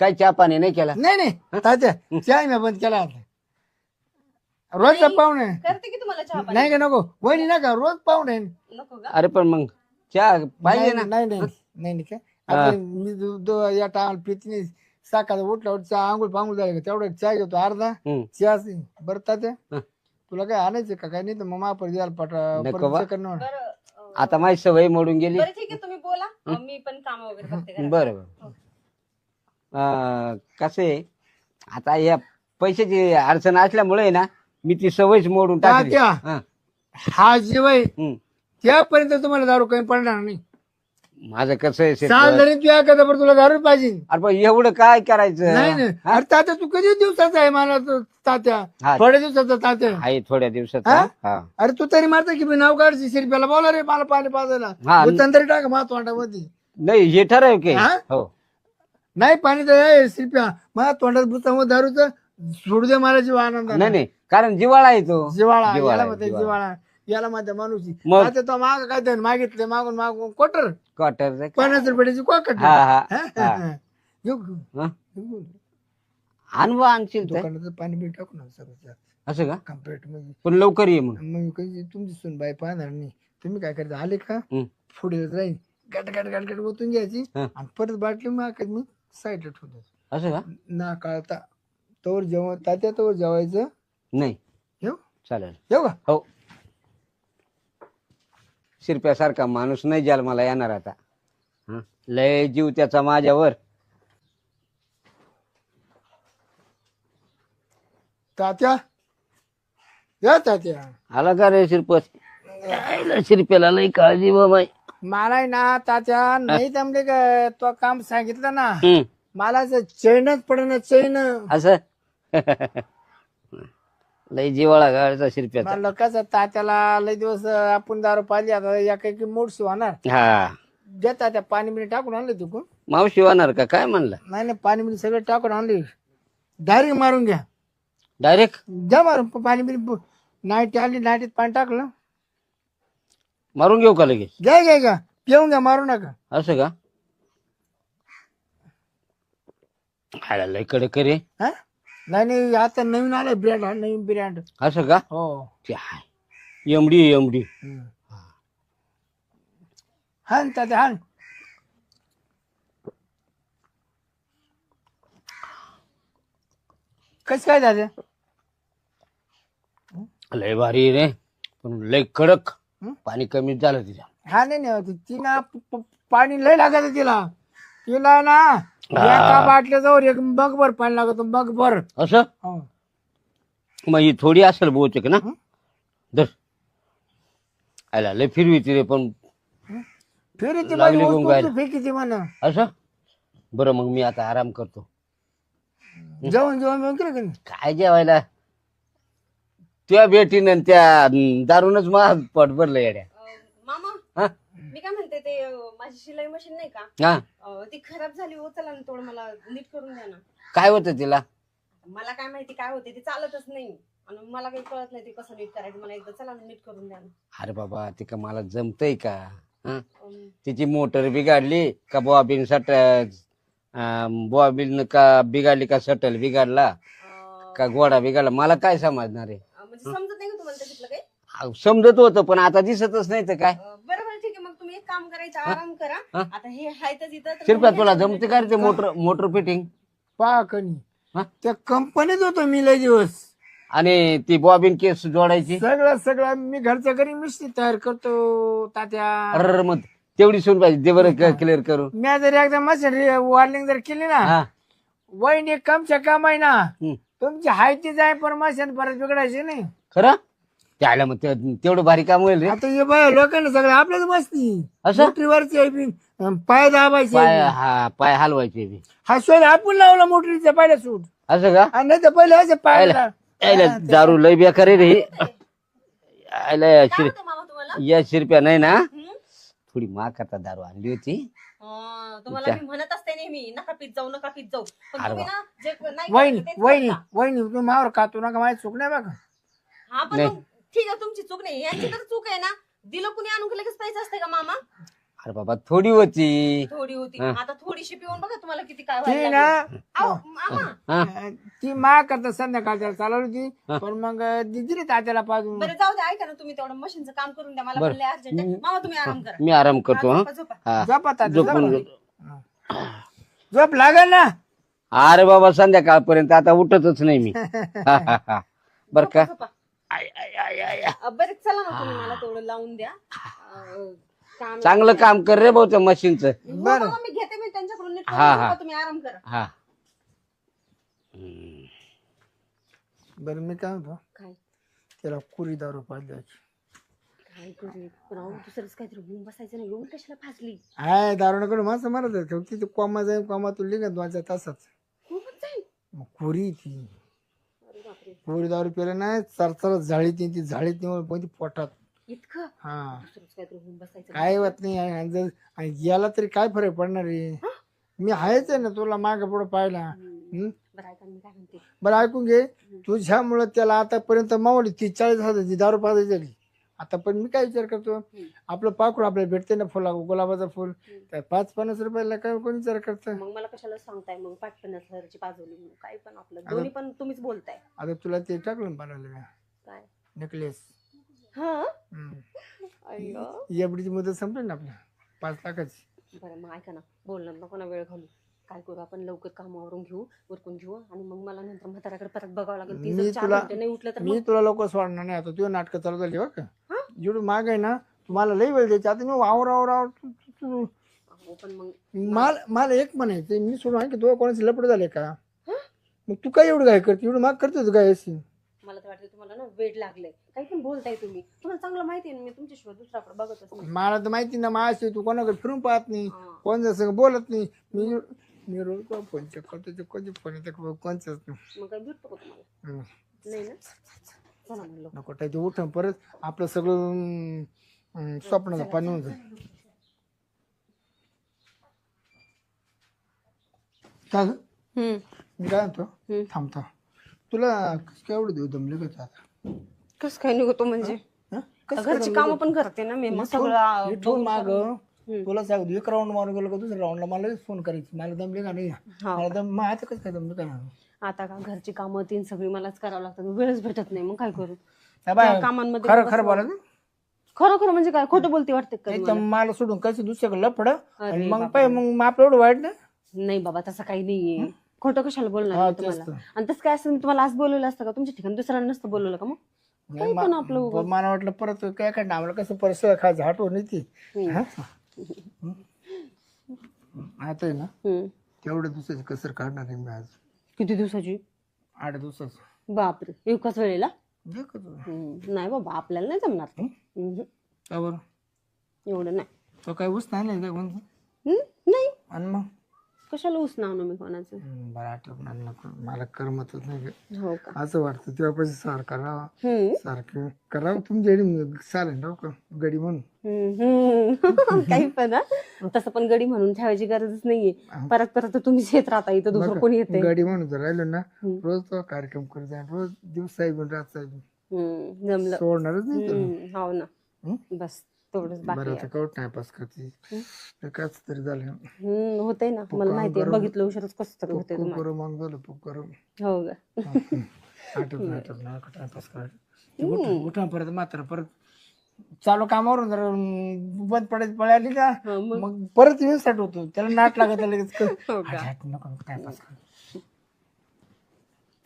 काय चहा पाणी नाही केला? नाही तात्या चहा मी बंद केला आता. रोजचा पाहुणे करते की तुम्हाला चहा पाणी? नाही का नको वहिनी नका रोज पाहुणे. नको का? अरे पण मग चहा पाहिजे ना. नाही काय आता मी या टायमाला पित नाही. सकाळी उठल्यावर चहा आंघोळ पांघोळ झाली का तेवढं चहा घेतो अर्धा हम्म. चहा बरं तात्या हं. तुला काय आणायचं का काय नाही तर मग महापर द्यायला नको बा. करणार. बरं, आता माझी सवय मोडून गेली. बरं ठीक आहे, तुम्ही बोला. मी पण काम वगैरे बघते घरात. बरं कसे आता या पैशाची अडचण असल्यामुळे ना मी ती सवयच मोडून टाकली. तात्या हा. हा जीवय हम्म. त्यापर्यंत तुम्हाला दारू काही पडणार नाही. माझं कसं आहे शेठ? चाल जरी तुझ्या कदा तुला दारू पाहिजे. अरे पण एवढं काय करायचं? नाही अरे तात्या तू कधी दिवसाचा आहे मला तर तात्या हा. थोड्या दिवसाचा तात्या. आहे थोड्या दिवसात. हा? हा. अरे तू तरी मारता की मी नाव काढची शिरप्याला बोला रे मला पाणी पाजायला. हा. तरी टाक मा तोंडामध्ये. नाही हे ठरव की हा? हो. नाही पाणी तर शिरप्या माझ्या तोंडात बुचामध्ये दारूच सोडू दे मला जीव आनंद. नाही कारण जिवाळा आहे तो. जिवाळा जिव्हाळा याला आहे, म्हणते जिव्हाळा. जिवाळा याला माझ्या माणूस मग? आता तो माग काय ते मागितले मागून क्वार्टर क्वार्टर 50 रुपयाची क्वार्टर. हा हा हा. हा? आणवा आणशील तर. दुकानाचं पाणी बी टाकू ना सगळं असं का? कम्प्लीट मध्ये. पण लवकर ये मग. मग कधी तुमची सुनबाई पाहणार नाही. तुम्ही काय करायचं आले का हम्म. पुढे जाईल गट ओतून घ्यायची हा. आणि परत बाटली मग मी साईडला ठेवतो. असं का? ना कळता तोवर जेवण तात्या तोवर जेवायचं. नाही येऊ चालेल. येऊ का? हो, शिरप्यासारखा माणूस नाही जन्माला येणार आता. हं? लय जीव त्याचा माझ्यावर. तात्या या तात्या. आला का रे शिरपत? शिरप्याला लय काळजी बाबा. मला ना तात्या नाही जमले का तो काम सांगितलं ना, हं, मला चैनच पडेना चैन. असं लय जिवाळा गाडचा शिरप्याचा. म्हणलं कसं तात्याला लय दिवस आपण दारू पाहिली, आता या काही मोडशी होणार. हा, द्या तात्या पाणी बिणी टाकून आणले तिकून. मावशी होणार का काय म्हणलं? नाही नाही पाणी बिणी सगळं टाकून आणले. डायरेक्ट मारून घ्या. डायरेक्ट द्या मारून पाणी बिणी. नाईट आली नाईटीत पाणी टाकलं. मारून घेऊ का लगेच? घ्या घ्या घ्या पिऊन घ्या मारू नका. असं का? खायला लय कडक रे. हा नाही नाही आता नवीन आलं ब्रँड, हा नवीन ब्रँड. असं का? हो ते हाय एमडी एमडी. हा ना तात्या हा. कसं काय दादा? लय भारी रे, पण लय कडक. हं? पाणी कमीच झालं तिच्या. हा नाही नाही तिला पाणी लय लागत तिला. तिला ना एका बाटल्याजवळ एक मगभर पाणी लागत, मगभर. असं हो. मग ही थोडी असेल बहुतेक ना. हं? धर. आयला लय फिरवी ती रे, पण फिरी ती लागली माझी गुंगायला. वस्तू फेकी ती म्हणा. असं बरं, मग मी आता आराम करतो. जेवण जेवण जेवण केलं का नाही? काय जेवायला? त्या भेटीनं आणि त्या दारूनच माझं पोट भरलं येड्या. मामा हा मी काय म्हणते ते माझी शिलाई मशीन नाही का, हा, ती खराब झाली हो. चला ना थोडं मला नीट करून द्या ना. काय होतं तिला? मला काय माहिती काय होते, ते चालतच नाही आणि मला काही कळत नाही ते कसं नीट करायचं. मला एकदा चला ना नीट करून द्या ना. अरे बाबा, ते का मला जमतय का? हं? अं, तिची मोटर बिघडली का बॉबिन सटल, बॉबिन का बिघडली का सटल बिघडला का घोडा बिघडला, मला काय समजणार आहे? म्हणजे समजत नाही का तुम्हाला त्याच्यातलं काही? समजत होतं पण आता दिसतच नाही तर काय. बरोबर ठीक आहे, मग तुम्ही एक काम करायचं, आराम करा. हा? आता हे हाय तर इथं तर शिरप्या मग तुला याच्यामध्ये- जमते का रे ते मोटर मोटर फिटिंग? पहा कणी हा? त्या कंपनीत होतो मी लय दिवस. आणि ती बॉबिन केस जोडायची? सगळं सगळं मी घरच्या घरी मिस्त्री तयार करतो तात्या. अरे मग तेवढी सोन पाहिजे ते बरं क्लिअर करू. मी जर एकदा मशीन वॉर्निंग जर केली ना, हा, वहीन एक कमच्या काम आहे ना, हं. तुमची हायती जाय पण मशीन परत बिघडायची नाही. खरं त्याला मग तेवढं भारी काम होईल रे. आता हे बाय लोकांना सगळं आपल्याच मस्ती. असं? मोटरीवरची आहे बी, पाय दाबायचे. पाय हलवायचे बी. हा शोध आपण लावला मोटरीचा पहिला सूट. असं का? आणि नाही तर पहिले असे पाय यायला दारू लय बेकार आहे रे ही. यायला काय होतं मामा तुम्हाला? या शिरप्या नाही ना, हं? थोडी मा करता दारू आणली होती. तुम्हाला मी म्हणत असते नेहमी नका पीत जाऊ नका पीत जाऊ, पण अरे तुम्ही ना जे नाही वहिनी करायचं तेच वहिनी करता. वहिनी तुम्ही मावर खातो नका, माझी चूक नाही बघा. हा पण नाही. मग ठीक आहे, तुमची चूक नाही, यांची तर चूक आहे ना. दिलं कुणी आणून की लगेच प्यायचं असते का मामा? अरे बाबा थोडी होती. थोडी होती, हा. आता थोडीशी पिऊन बघा तुम्हाला किती काय ती व्हायला ना लागलं. अहो, मामा हा, ती मा करता संध्याकाळच्या चालवली होती, हा. पण मग दिदी रे तात्याला पाजून. बरं जाऊ द्या, ऐका ना तुम्ही तेवढं मशीनचं काम करून द्या, मला बरं. म्हणले अर्जंट आहे. मामा तुम्ही आराम करा. मी आराम करतो. हा, हा झोपा, झोपा. हा, झोपा तात्या, झोपून झोपा. घेतो. झोप लागल ना. अरे बाबा संध्याकाळपर्यंत आता उठतच नाही मी. हा, हा, हा. बर का? झोपा. I, I, I, I, I. बरं चला ना, तुम्ही मला तेवढं लावून द्या. काम चांगलं काम कर रे भाऊ त्या मशीनचं. हो, बरं. मामा, मी घेते मी त्यांच्याकडून नीट हा, करून हा. झोपा, तुम्ही आराम करा. हा, बरं मी काय म्हणतो, काय त्याला कुरी दारू पाजली. काय करू पण अहो, दुसरंच काहीतरी होऊन बसायचं नाही. येऊन कशाला फासली? हाय दारू नकडे माणसं मारत आहे. तिथे कोमा जाईल, कोमा तू लिंग 2-4 तासात. खूपच जाईल. मग कुरी ती अरे बापरे, कुरी दारू पिलं नाही, चरचरत झाळीत नाही, ती झाळीत नाही पण ती पोटात. इतकं हा दुसरंच काहीतरी होऊन बसायचं. काय होत नाही. आणि जर आणि याला तरी काय फरक पडणार आहे? मी आहेच आहे ना तुला माग पुढे पाहिला. हं? बरं ऐका, मी काय म्हणते, बरं ऐकून घे, तुझ्यामुळं त्याला आतापर्यंत मावली 30-40 दारू पाजायची झाली. आता पण मी काय विचार करतो, आपलं पाखरू आपल्याला भेटते ना फुला, गुलाबाचं फुल, त्या 5-50 रुपयाला काय कोणी विचार करतं? मग मला कशाला सांगताय मग 5-50,000ची पाजवली म्हणून? काय पण आपलं दोन्ही पण तुम्हीच बोलताय. आता तुला ते टाकलं बनवलं काय? नेकलेस. हा अय्यो. एफडीची मुदत संपली ना आपल्या 5 लाखाची. बरं मग ऐका ना, बोलणार नको ना, वेळ घालू. काय करू आपण लवकर कामावरून घेऊ, उरकून घेऊ आणि मग मला नंतर म्हाताऱ्याकडे परत बघावं लागेल. ती मी जर 4 तुला- घंटे नाही उठलं तर मी तुला लवकर सोडणार नाही. आता तुझं नाटकं चालू झाली बघ का. जेवढं माग आहे ना तुम्हाला लई वेळ द्यायची. आता मी वावर पण मग मला एक म्हणायचं, मी सोडून आहे की तुला कोणाचे लपड झाले का? मग तू काय एवढं काय करते, एवढं माग करते काय अशी? मला तर वाटतं तुम्हाला ना वेड लागलंय. काही पण बोलताय तुम्ही. तुम्हाला चांगलं माहिती आहे ना मी तुमच्याशिवाय दुसऱ्याकडे बघतच नाही. मला तर माहिती ना माझ्याशी तू कोणाकडे फिरून पाहत नाही, कोण जसं बोलत नाही. मी रोज फोन चेक करतो, कोणते फोन येते कोणचंच नाही. मग काय भेटतो का तुम्हाला? नाही ना. चला म्हणलं. नको ते उठून परत आपलं सगळं स्वप्नाचं पाणी होऊन जाईल. का ग? मी काय म्हणतो थांबतो तुला केवढं देऊ दमले का आता? कसं काय निघतो म्हणजे हं? कसं घरची कामं पण करते ना मी. मग सगळं इथून माग तुला सांगतो एक राऊंड मारून गेलो का दुसऱ्या राऊंडला मला फोन करायची. मला दमले का नाही? मला दम मग आता कसं काय दमले का नाही? आता का घरची कामं 3 सगळी मलाच करावं लागतात. वेळच भेटत नाही. मग काय करू? बाय, कामांमध्ये खरं खरं बोला ना. खरं म्हणजे काय खोटं बोलते वाटते का? नाही तर मला सोडून कसं दुसऱ्याकडे लफड आणि मग पाय मग आपलं एवढं वाईट ना. नाही बाबा तसं काही नाहीये. खोटं कशाला बोलणार मी तुम्हाला? आणि तसं काय असं मी तुम्हाला आज बोलवलं असतं का? तुमच्या ठिकाणी दुसऱ्याला नसतं बोलवलं का? मग काही पण आपलं मला वाटलं परत काय काय आम्हाला कसं परस खा झाटवून येते. आता आहे ना तेवढ्या दिवसाची कसर काढणार आहे मी आज. किती दिवसाची? 8 दिवसाचं. बापरे, एकाच वेळेला? देखत नाही बाबा आपल्याला नाही जमणार ते. का बरं? एवढं नाही. तो काय ऊस नाही काय कोणतं? नाही. आणि मग कशाला उसनाव ना मी कोणाचं? बरं आठवणार नको मला करमतच नाही गं. हो का? असं वाटतं तेव्हा पैसे सार करावा सारखं करावं तुमच्या चालेल राव का गडी म्हणून. काही पण तसं पण गडी म्हणून ठेवायची गरजच नाहीये. परत परत तुम्हीच येत राहता इथं, दुसरं कोणी येते? गडी म्हणून जर राहिलो ना रोज तो कार्यक्रम करत जाईल. रोज दिवस साहेब रात साहेब जमलं. सोडणारच नाही. हो ना. बस तेवढंच बाकी बरं आता कवट टाइमपास करते काच तरी झालं. होतंय ना. मला माहितीये बघितलं उशीरच कसं तरी होतंय तुम्हाला. करू मग झालं करू. हो का? आठवत टाइमपास करायचं. उठा परत मात्र परत चालू कामावरून जर बंद पडायची पळाली का मग परत येऊन स्टार्ट होतो. त्याला नाट लागत लगेच नको टाइमपास कर.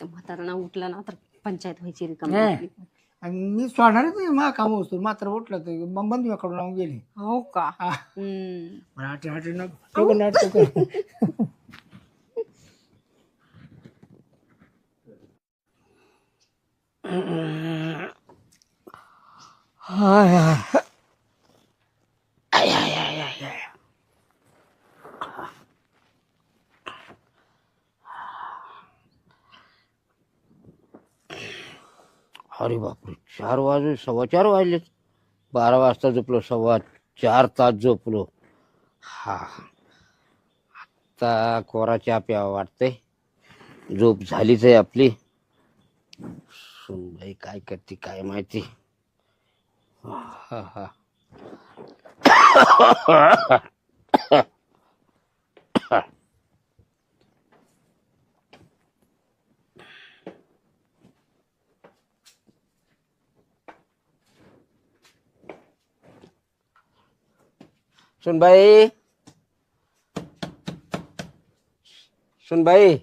म्हातारा उठला ना तर पंचायत व्हायची रिकामी. आणि मी सोडणारच नाही मा काम असतो. मात्र उठलं तर मग बंद कडून लावून गेली. हो का? नको नाटक कर. अरे बापरे, 4 वाजून 4:15 वाजलेत. 12 वाजता झोपलो, 4.25 तास झोपलो. हा आता कोरा चहा प्यावा वाटतंय. झोप झालीच आहे आपली. सुनबाई काय करते काय माहिती. हा हा सुनबाई, सुनबाई,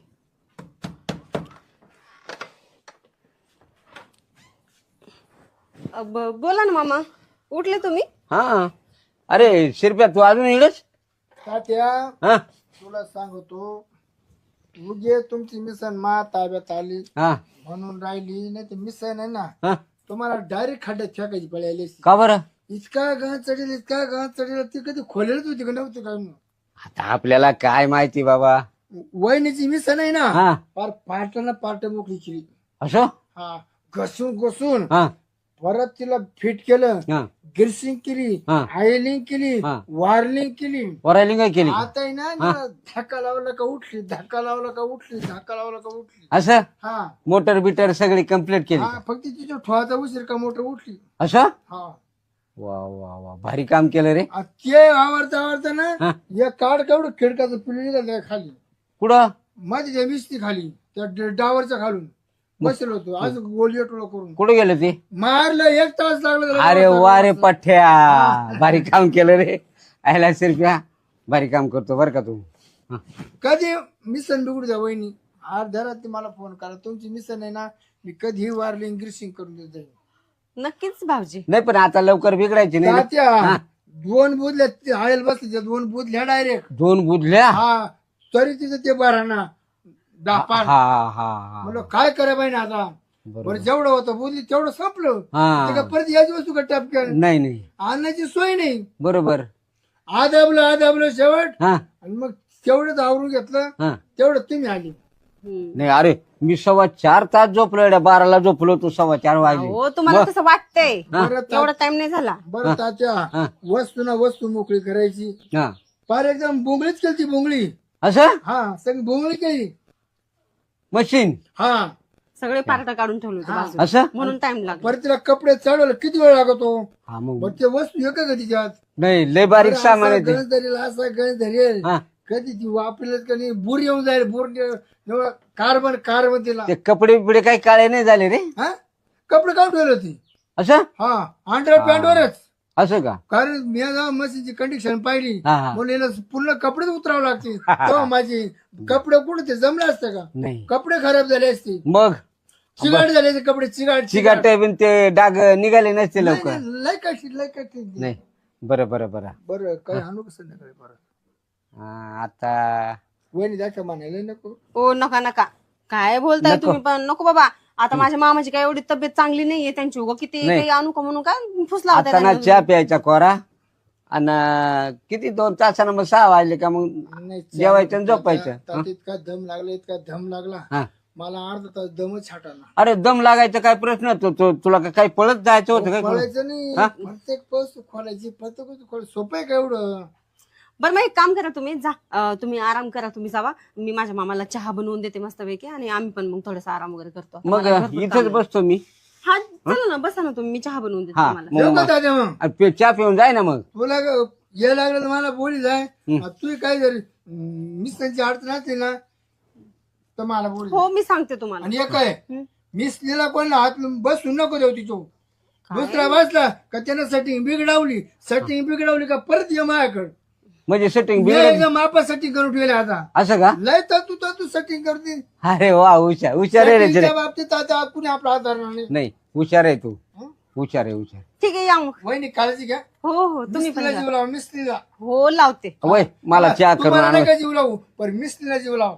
बोला ना मामा. उठले तुम्ही? हा. अरे शिरप्या तू अजून इकडेच? तात्या हा तुला सांगतो उगे तुमची मिसन मा ताब्यात आली हा म्हणून राहिली. नाही तर मिसन आहे ना हा. तुम्हाला डायरेक्ट खड्ड्यात फेकायची पळाली. का बरं? इतका गां चढेल इतका गां चढेल ती कधी खोलेलच होती का नव्हती काय? आता आपल्याला काय माहिती बाबा. वहिनीची मिसन आहे ना हा फार पाटला पाट मोकळी केली. असं? हा घसून घसून हा परत तिला फिट केलं. हा गिरसिंग केली, हा. आयलिंग केली, हा. वार्लिंग केली. वरायलिंग काय केली? आता आहे ना धक्का लावला का उठली, धक्का लावला का उठली, धक्का लावला का उठली. असं हा मोटर बिटर सगळी कम्प्लीट केली? हा फक्त तिच्या ठोवाचा उशीर का मोटर उठली. असं? हा वा वा वा, भारी काम केलं रे. ते आवडता आवडता हा. ना या काढ केवढं खिडकाचं पिल्ली खाली कुठं? माझी त्या मिस्ती खाली त्या डावरच्या खालून बसलो होतो. आज गोलिया टोळा करून कुठं गेलं ते? मारलं 1 तास लागला. अरे वा रे पठ्या, भारी काम केलं रे. आयला शिरप्या भारी काम करतो बर का तू. कधी मिसन बिघडू द्या वहिनी अर्ध्या रात्री मला फोन करा तुमची मिसन आहे ना मी कधीही वारली ग्रीसिंग करून देत जाईल. नक्कीच भाऊजी. नाही पण आता लवकर बिघडायची नाही ना. तात्या, 2 बुधल्या आयल बसल्या 2 बुधल्या डायरेक्ट 2 बुधल्या. हा तरी तिथं ते बरा ना हा 10-5 हा हा म्हणलं काय करा पाहिजे आता बरोबर. बरं जेवढं होतं बुधली तेवढं संपलं ते हा का परत याची वस्तू का टपक्यात नाही नाही आणण्याची सोय नाही बरोबर. आदाबलं शेवट हा आणि मग तेवढंच आवरून घेतलं हा तेवढं तुम्ही आली. नाही अरे मी 4.25 तास झोपलो एवढ्या 12ला झोपलो तू 4.25 वाजले. हो तुम्हाला कसं वाटतंय बरं एवढा टाइम नाही झाला. बरं तात्या वस्तू ना वस्तू मोकळी करायची हा फार एकदम बोंगळीच केली ती बोंगळी. असं हा सगळी बोंगळी केली. मशीन हा सगळे पार्ट काढून ठेवले होते बाजूला. असं. म्हणून टाइम लागला. परत तिला कपडे चढवलं किती वेळ लागतो हा मग मग ते वस्तू एक का तिच्यात नाही लय बारीक सामान आहे ते. गणेश धरेल असा गणेश धरेल हा कधी ती वापरेल का नाही बुर येऊन जाईल बुर कार्बन तिला ते कपडे बिपडे काही काळे नाही झाले रे. हा कपडे काढून ठेवले होती. असं हा अंडर पॅन्टवरच असं का. कारण मी जेव्हा मशीनची कंडिशन पाहिली हा हा म्हणून याला पूर्ण कपडेच उतरावं लागतील तेव्हा माझी कपडे कुठे ते जमले असते का नाही कपडे खराब झाले असते मग चिगाट झाले ते कपडे चिगाट चिकाट बिन ते डाग निघाले नसते लवकर. लय कशी नाही बरं बरं बरं. बरं काही आणू कसं संध्याकाळी परत आता वहिनी दाखवा म्हणायला नको. ओ नका नका काय बोलताय तुम्ही पण नको बाबा. आता माझ्या मामाची काय एवढी तब्येत चांगली नाहीये त्यांची उगा किती काही आणू का म्हणून काय फुसला होता आता ना त्यांना. चहा प्यायचा कोरा आणि किती 2 तासानं मग 6 वाजले का मग नाही जेवायचं आणि झोपायचं. त्यात इतका दम लागला हा. मला अर्धा तास दमच छाटाला. अरे दम लागायचा काय प्रश्न तुला काही पळत जायचं होतं काय. खोलायचं नाही प्रत्येक वस्तू खोलायची प्रत्येक वस्तू खोलायची सोपं आहे का एवढं. बरं मग एक काम करा तुम्ही जा तुम्ही आराम करा तुम्ही जावा. मी माझ्या मामाला चहा बनवून देते मस्तपैकी आणि आम्ही पण मग थोडासा आराम वगैरे करतो. मग मला भरपूर इथंच काम आहे. बसतो मी. हा चला ना बसा ना तुम्ही मी चहा बनवून देते हा तुम्हाला. येऊ का दादा मग चहा पिऊन जाय ना मग. तुला ये लागलं तर मला बोली जाय तू काय जर मिस्त्रांची अडचण असते ना तर मला बोली हो मी सांगते तुम्हाला. आणि एक आहे मिस्त्रीला कोणला हात बसून नको देऊ तिचो दुसरा बसला का त्यानं सेटिंग बिघडवली का परत ये माझ्याकडे म्हणजे सेटिंग एकदम मापा सेटिंग करून ठेवले आता असं का. लय तर तू सेटिंग करते अरे वा हुशार आहे रे. Setting च्या बाबतीत आता कुणी आपला हात धरणार नाही. नाही हुशार आहे तू. हुशार आहे हुशार. ठीक आहे या मग. वहिनी काळजी घ्या हो हो तुम्ही पण मिस्त्रीला जा. जीव लावा मिस्त्रीला हो लावते वय मला चहा करून तुम्हाला आण. नाही का जीव लावू पण मिस्त्रीला जीव लावा.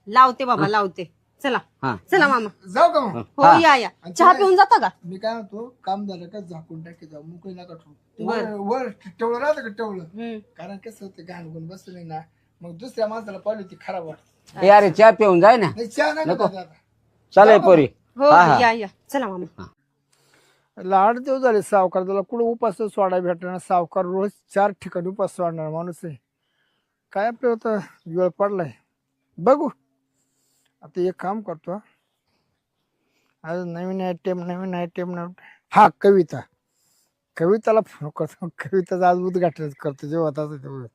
लावते बाबा लावते. चला हा चला मामा. जाऊ का मग हो या चहा पिऊन जाता का. मी काय म्हणतो काम झालं का झाकून टाकी जाऊ मोकळी नका ठेवू वर ठेवलं राहतं का ठेवलं कारण कसं होतं घाण गुण बसलं नाही ना मग दुसऱ्या माणसाला पाहिली ती खराब वाटत. ए अरे चहा पिऊन जाय ना. नाही चहा नका दादा. चालेल पोरी. हो या चला मामा. लाड देव झाले सावकार त्याला कुठं उपास सोडा भेटणार सावकार रोज 4 ठिकाणी उपास सोडणार माणूस आहे काय आपलं होतं वेळ पडलाय बघू आता एक काम करतो आज नवीन आयटेम हा कविताला फोन करतो कविताचा आज उद्घाटन करतो जेव्हा तेव्हा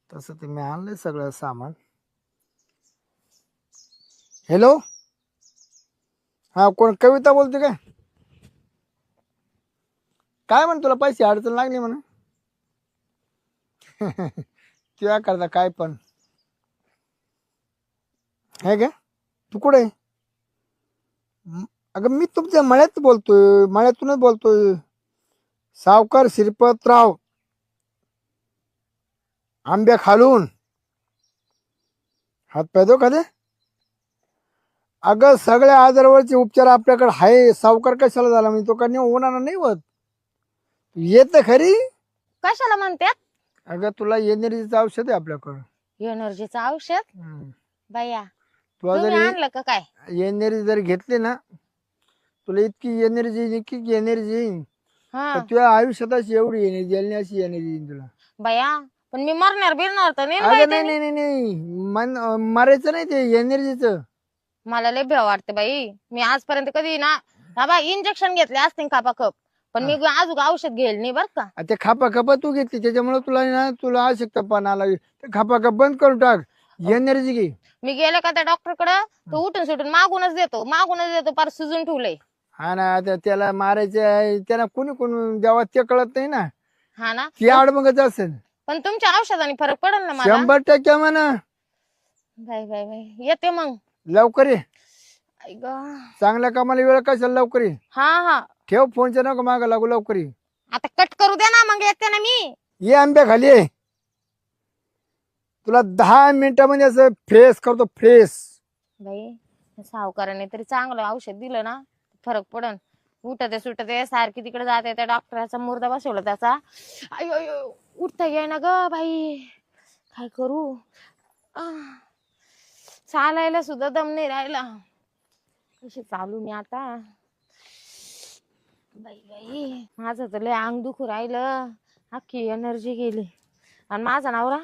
तसं ते मी आणलंय सगळं सामान. हॅलो हा कोण कविता बोलते काय म्हण तुला पैसे अडचण लागली म्हणा तुया करता काय पण आहे का तू कुठे अगं मी तुमच्या मळ्यातूनच बोलतोय सावकार श्रीपतराव आंब्या खालून हात पाय का ते अगं सगळ्या आजारावरचे उपचार आपल्याकडे आहे सावकार कशाला झाला म्हणजे तो का नाही होणार नाही होत येत खरी कशाला म्हणतात अगं तुला एनर्जीचं औषध आहे आपल्याकडं एनर्जीचं औषध बाया तुला तुम्ही जर आणलं का काय एनर्जी जर घेतली ना तुला इतकी एनर्जी हा तुझ्या आयुष्यात अशी एवढी एनर्जी आली नाही अशी एनर्जी येईन तुला बाया पण मी मरणार बिरणार तर नाही ना बाई अगं त्यांनी. नाही मरायचं नाही ते एनर्जीचं मला लय भ्या वाटते बाई मी आजपर्यंत कधी ना हा बाई इंजेक्शन घेतले असते खापा कप पण मी अजून औषध घेईल नाही बर का. ते खापा तू घेतली त्याच्यामुळे तुला आवश्यकता आला ते खापा बंद करून टाक एनर्जी घे. मी गेले का त्या डॉक्टर कडे तो उठून सुटून मागूनच देतो पार सुजून ठेवलंय. हा ना त्याला मारायचं त्याला कोणी जेव्हा ते कळत नाही ना हा ना ती आडमगत असेल पण तुमच्या औषधाने फरक पडेल ना मला. 100% म्हणा. बाय बाय बाय, येते मग. लवकर ये. आई गं. चांगल्या कामाला वेळ कशाला, लवकर ये. हा हा, ठेव फोनच्या नको मागं लागू, लवकर ये. आता कट करू दे ना, मग येते ना मी. ये आंब्या खाली ये. तुला 10 मिनिटामध्ये असं फ्रेश करतो, फ्रेश. बाई सावकाराने तरी चांगलं औषध दिलं ना, फरक पडन. उठते सुटते सारखी तिकडे जाते, त्या डॉक्टरचा मुर्दा बसवला त्याचा. अयो अयो, उठता येईना ग बाई, काय करू. चालायला सुद्धा दम नाही राहिला. कशी चालू मी आता. बाई बाई, माझं तर लय अंग दुखू राहिलं, अख्खी एनर्जी गेली. आणि माझा नवरा,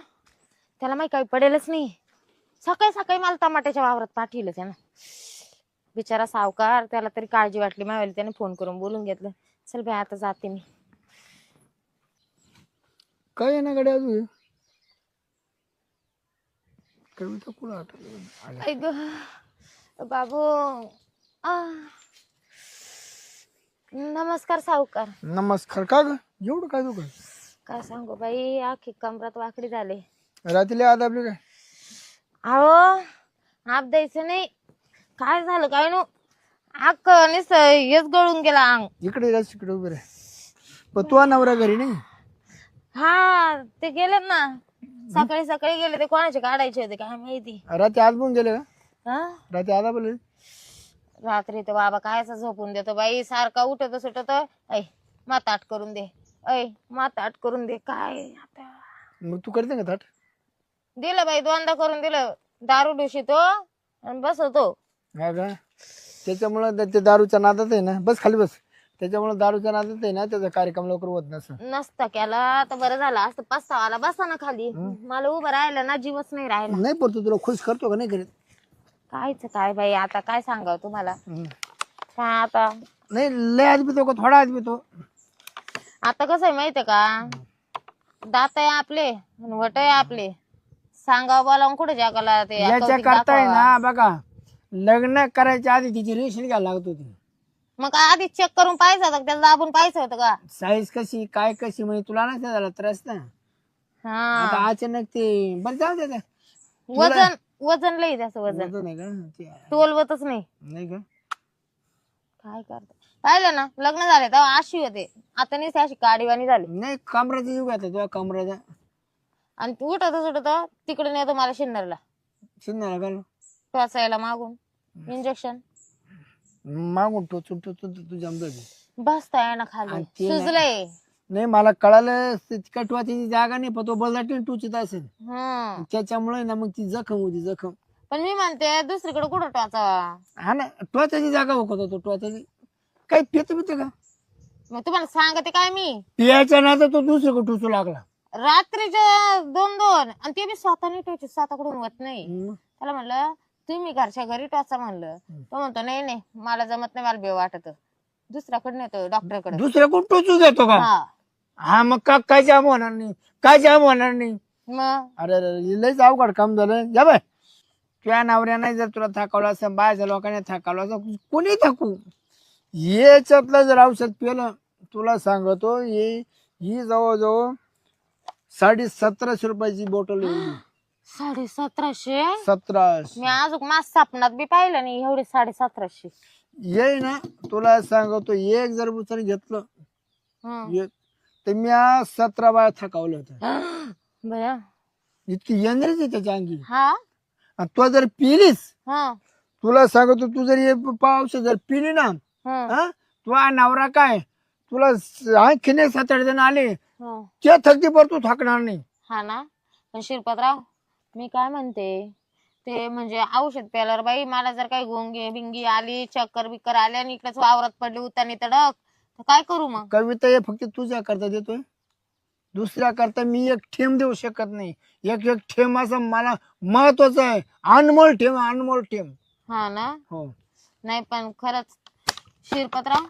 त्याला माहिती काही पडेलच नाही. सकाळी सकाळी मला टमाट्याच्या वावरात पाठवलं त्यानं. बिचारा सावकार, त्याला तरी काळजी वाटली मावेली, त्याने फोन करून बोलून घेतलं. चल बाई आता जाते मी. काय आहे ना गड्या अजून कविता कुठं आठवलं? आई ग बाबू. नमस्कार सावकार. नमस्कार. का ग एवढं काय दुखत? काय सांगू बाई, आखी कमरात वाकडी झाले. रात्री आदाबली काय? अहो आप द्यायचं नाही, काय झालं काय नो, आक हेच गळून गेला अंग. इकडे जा, इकडे उभे रे. पण तू नवरा घरी नाही? हा ते गेले ना, सकाळी सकाळी गेले. ते कोणाचे काढायचे होते काय माहिती. रात्री आज पण गेले का? हा रात्री आदाबले? रात्री तर बाबा कायचा झोपून देतो बाई, सारखा उठत सुटत. ऐ माताट करून दे, ऐ माताट करून दे. काय आता मग तू करते का थाट? दिलं बाई, दोनदा करून दिलं. दारू डुशीतो आणि बसवतो. हा का? त्याच्यामुळं ते दारूच्या नादात आहे ना, बस खाली बस. त्याच्यामुळे दारूच्या नादात आहे ना, त्याचा कार्यक्रम लवकर होत नसतं. नसता केला तर बरं झालं असतं. पस्तावाला बसा ना खाली. मला उभं राहिलं ना, जीवच नाही राहिला. नाही पडतो तुला खुश करतो का नाही करीत? कायच काय बाई, आता काय सांगावं तुम्हाला. काय आता नाही लय आज पितो का थोडा आज पितो? आता कसं आहे माहितीये का, दात आहे आपले वट आहे आपले, सांगावं बोलावून कुठे जगाला ते याच्या कौतिक करताय दाखवावं. ना बघा, लग्न करायच्या आधी तिची रेशन घ्यायला लागत होती. मग काय आधी चेक करून पाहिजे होतं का? त्याला दाबून पाहिजे होतं का? साईज कशी काय कशी म्हणजे तुला नाही झाला त्रास ना. आता हा अचानक ते बरं जाऊ दे. वजन वजन लई त्याचं वजन वजन नाही का ते? टोलवतच नाही. नाही का? काय करत पाहिलं ना, लग्न झाले तेव्हा अशी होते, आता नाही अशी काडीवाणी झाली. नाही कमराचा युग आता तुझ्या कमराचा. आणि उठत सुटत तिकडे नेतो मला शिन्नरला शिंदे का टोचायला मागून इंजेक्शन. मागून टोचून टोचून तुझ्या बसता ना खाली, आणि ते नाही. सुजलंय. नाही मला कळालं कटवाची जागा नाही, पण तो बलदाटी टोचीत असेल त्याच्यामुळे ना मग ती जखम होती जखम. पण मी म्हणते दुसरीकडे कुठं टोचावा. हा ना, टोचाची जागा होत होतो टोचाची. काही पित का? मग तुम्हाला सांगते काय मी, पियाच्या ना तर तो दुसरीकडे टोचू लागला. रात्रीच्या 2-2 आणि ते मी स्वतःने टोचत, स्वतःकडून होत नाही. हम्म. त्याला म्हणलं तुम्ही घरच्या घरी टोचा म्हणलं. तो म्हणतो नाही नाही मला जमत नाही, मला बेव वाटत. दुसऱ्याकडे नेतो डॉक्टरकडे. दुसऱ्याकडून टोचू देतो का? हा हा मग काय जाम होणार नाही, काय जाम होणार नाही. मग अरे लयच अवघड काम झालं. या बाय, तुझ्या नवऱ्याने जर तुला थकवलं असं, बायच्या लोकांनी थकवलं असं, कोणी थकू. याच्यातलं जर औषध पिलं, तुला सांगतो ही जवळजवळ 1750 रुपयाची बॉटल आहे. 1750. 1700 मी अजून माझ सापनात बी पाहिलं नाही एवढे 1750. ये ना, तुला सांगतो एक जर उचल घेतलं एक तर मी 17 बाया थकावलं होतं. बया इतकी एनर्जी त्याच्या अंगी. हा आणि तू जर पिलीस, हा तुला सांगतो तू जर हे औषध जर पिली ना, हा तुझा नवरा काय तुला आणखीन 7-8 जण आले हा. ते थकती पर तू थकणार नाही. हा ना. पण शिरपतराव मी काय म्हणते, ते म्हणजे औषध प्यायल्यावर बाई मला जर काही गोंगी बिंगी आली, चक्कर बिक्कर आले आणि इकडेच वावरात पडली उतानी तडक, तर काय करू मग? कविता हे फक्त तुझ्या करता देतोय, दुसऱ्या करता मी एक ठेम देऊ शकत नाही. एक एक ठेम असं मला महत्वाचं आहे. अनमोल ठेम, अनमोल ठेम. हा ना. हो नाही पण खरंच शिरपतराव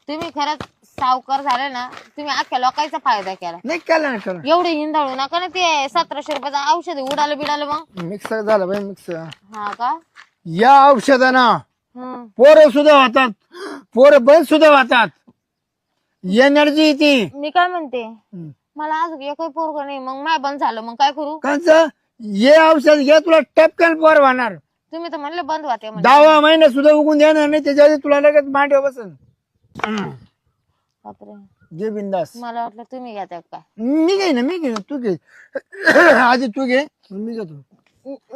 तुम्ही खरंच सावकार झाले ना, तुम्ही अख्ख्या लोकांचा फायदा केला. नाही केलं ना केलं. एवढे हिंदाळू नका ना, ते 1700 रुपयाचं औषध उडालं बिडालं मग. मिक्स झालं बाई मिक्स. हा का. या औषधाना हम्म. पोरं सुद्धा होतात, पोरं बंद सुद्धा होतात. एनर्जी ती. मी काय म्हणते, मला अजून एकही पोरग नाही, मग माय बंद झालं, मग काय करू? कंच ये औषध घे, तुला टपकन पोर होणार. तुम्ही तर म्हणले बंद व्हाते म्हणजे. 10वा महिना सुद्धा उगून देणार नाही, त्याच्या आधी तुला लगेच मांडीवर बसन. बापरे, घे बिंदास. मला वाटलं तुम्ही घ्या त्या काय. मी घे ना, तू घे. आधी तू घे, मी घेतो.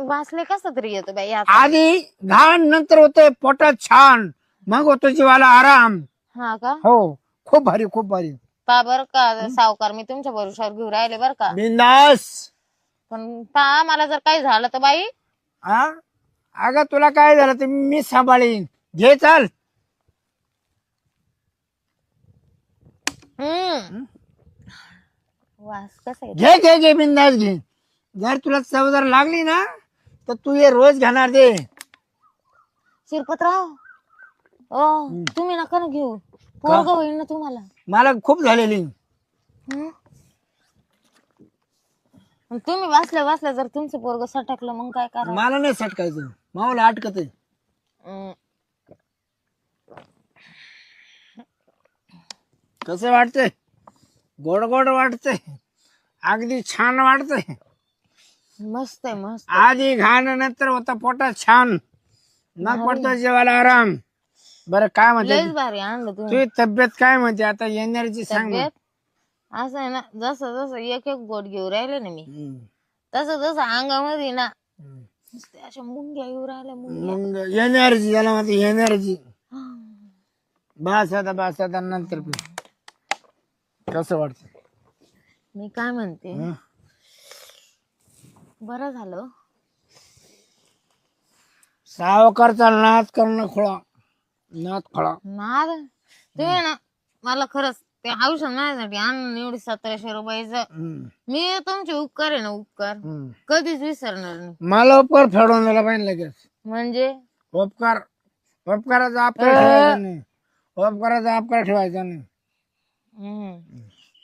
वाचले कसं तरी येतो बाई आता. आधी घाण, नंतर होतंय पोटात छान, मग होतो जीवाला आराम. हा का? हो, खूप भारी, खूप भारी. पा बर का सावकार, मी तुमच्या भरोशावर घेऊन राहिले बर का, बिंदास. पण पा मला जर काही झालं तर बाई. हा, अगं तुला काय झालं ते मी सांभाळीन. घे चाल. वास कसा आहे? घे घे घे बिंदास घे. जर तुला चव जर लागली ना तर तू ये रोज घेणार दे. शिरपतराव, ओ तुम्ही नका ना घेऊ, पोरग होईल ना तुम्हाला. मला खूप झालेली. हं? आणि तुम्ही वाचल्या जर तुमचं पोरग सटकलं मग काय करा? मला नाही सटकायचं, मावाला अटकत आहे. कसं वाटतंय? गोड गोड वाटतंय, अगदी छान वाटतंय. मस्त आहे मस्त. आधी घाण, नंतर होता पोटात छान, मग पडतो जेवायला आराम. बरं काय म्हणते लयच भारी आणलं तुम्ही. तुझी तब्येत काय म्हणते आता? एनर्जी सांग ना. तब्येत असं आहे ना, जसं जसं एक एक गोट घेऊ राहिले ना मी, हम्म. तसं तसं अंगामध्ये ना नुसते अशा मुंग्या येऊ राहिल्या, मुंग्या. मग एनर्जी याला म्हणते, एनर्जी. बस आता नंतर कसं वाटतं? मी काय म्हणते, बरं झालं सावकारचा नाद करणं खोळा, नाद खोळा. नाद. तुम्ही ना मला खरंच ते औषध माझ्यासाठी आणून एवढी 1700 रुपयाचं, मी तुमचे उपकार आहे ना, उपकार कधीच विसरणार नाही. मला उपकार फेडून दिला पाहिजे लगेच. म्हणजे उपकाराचा अपकार ठेवायचा नाही, उपकाराचा अपकार ठेवायचा नाही.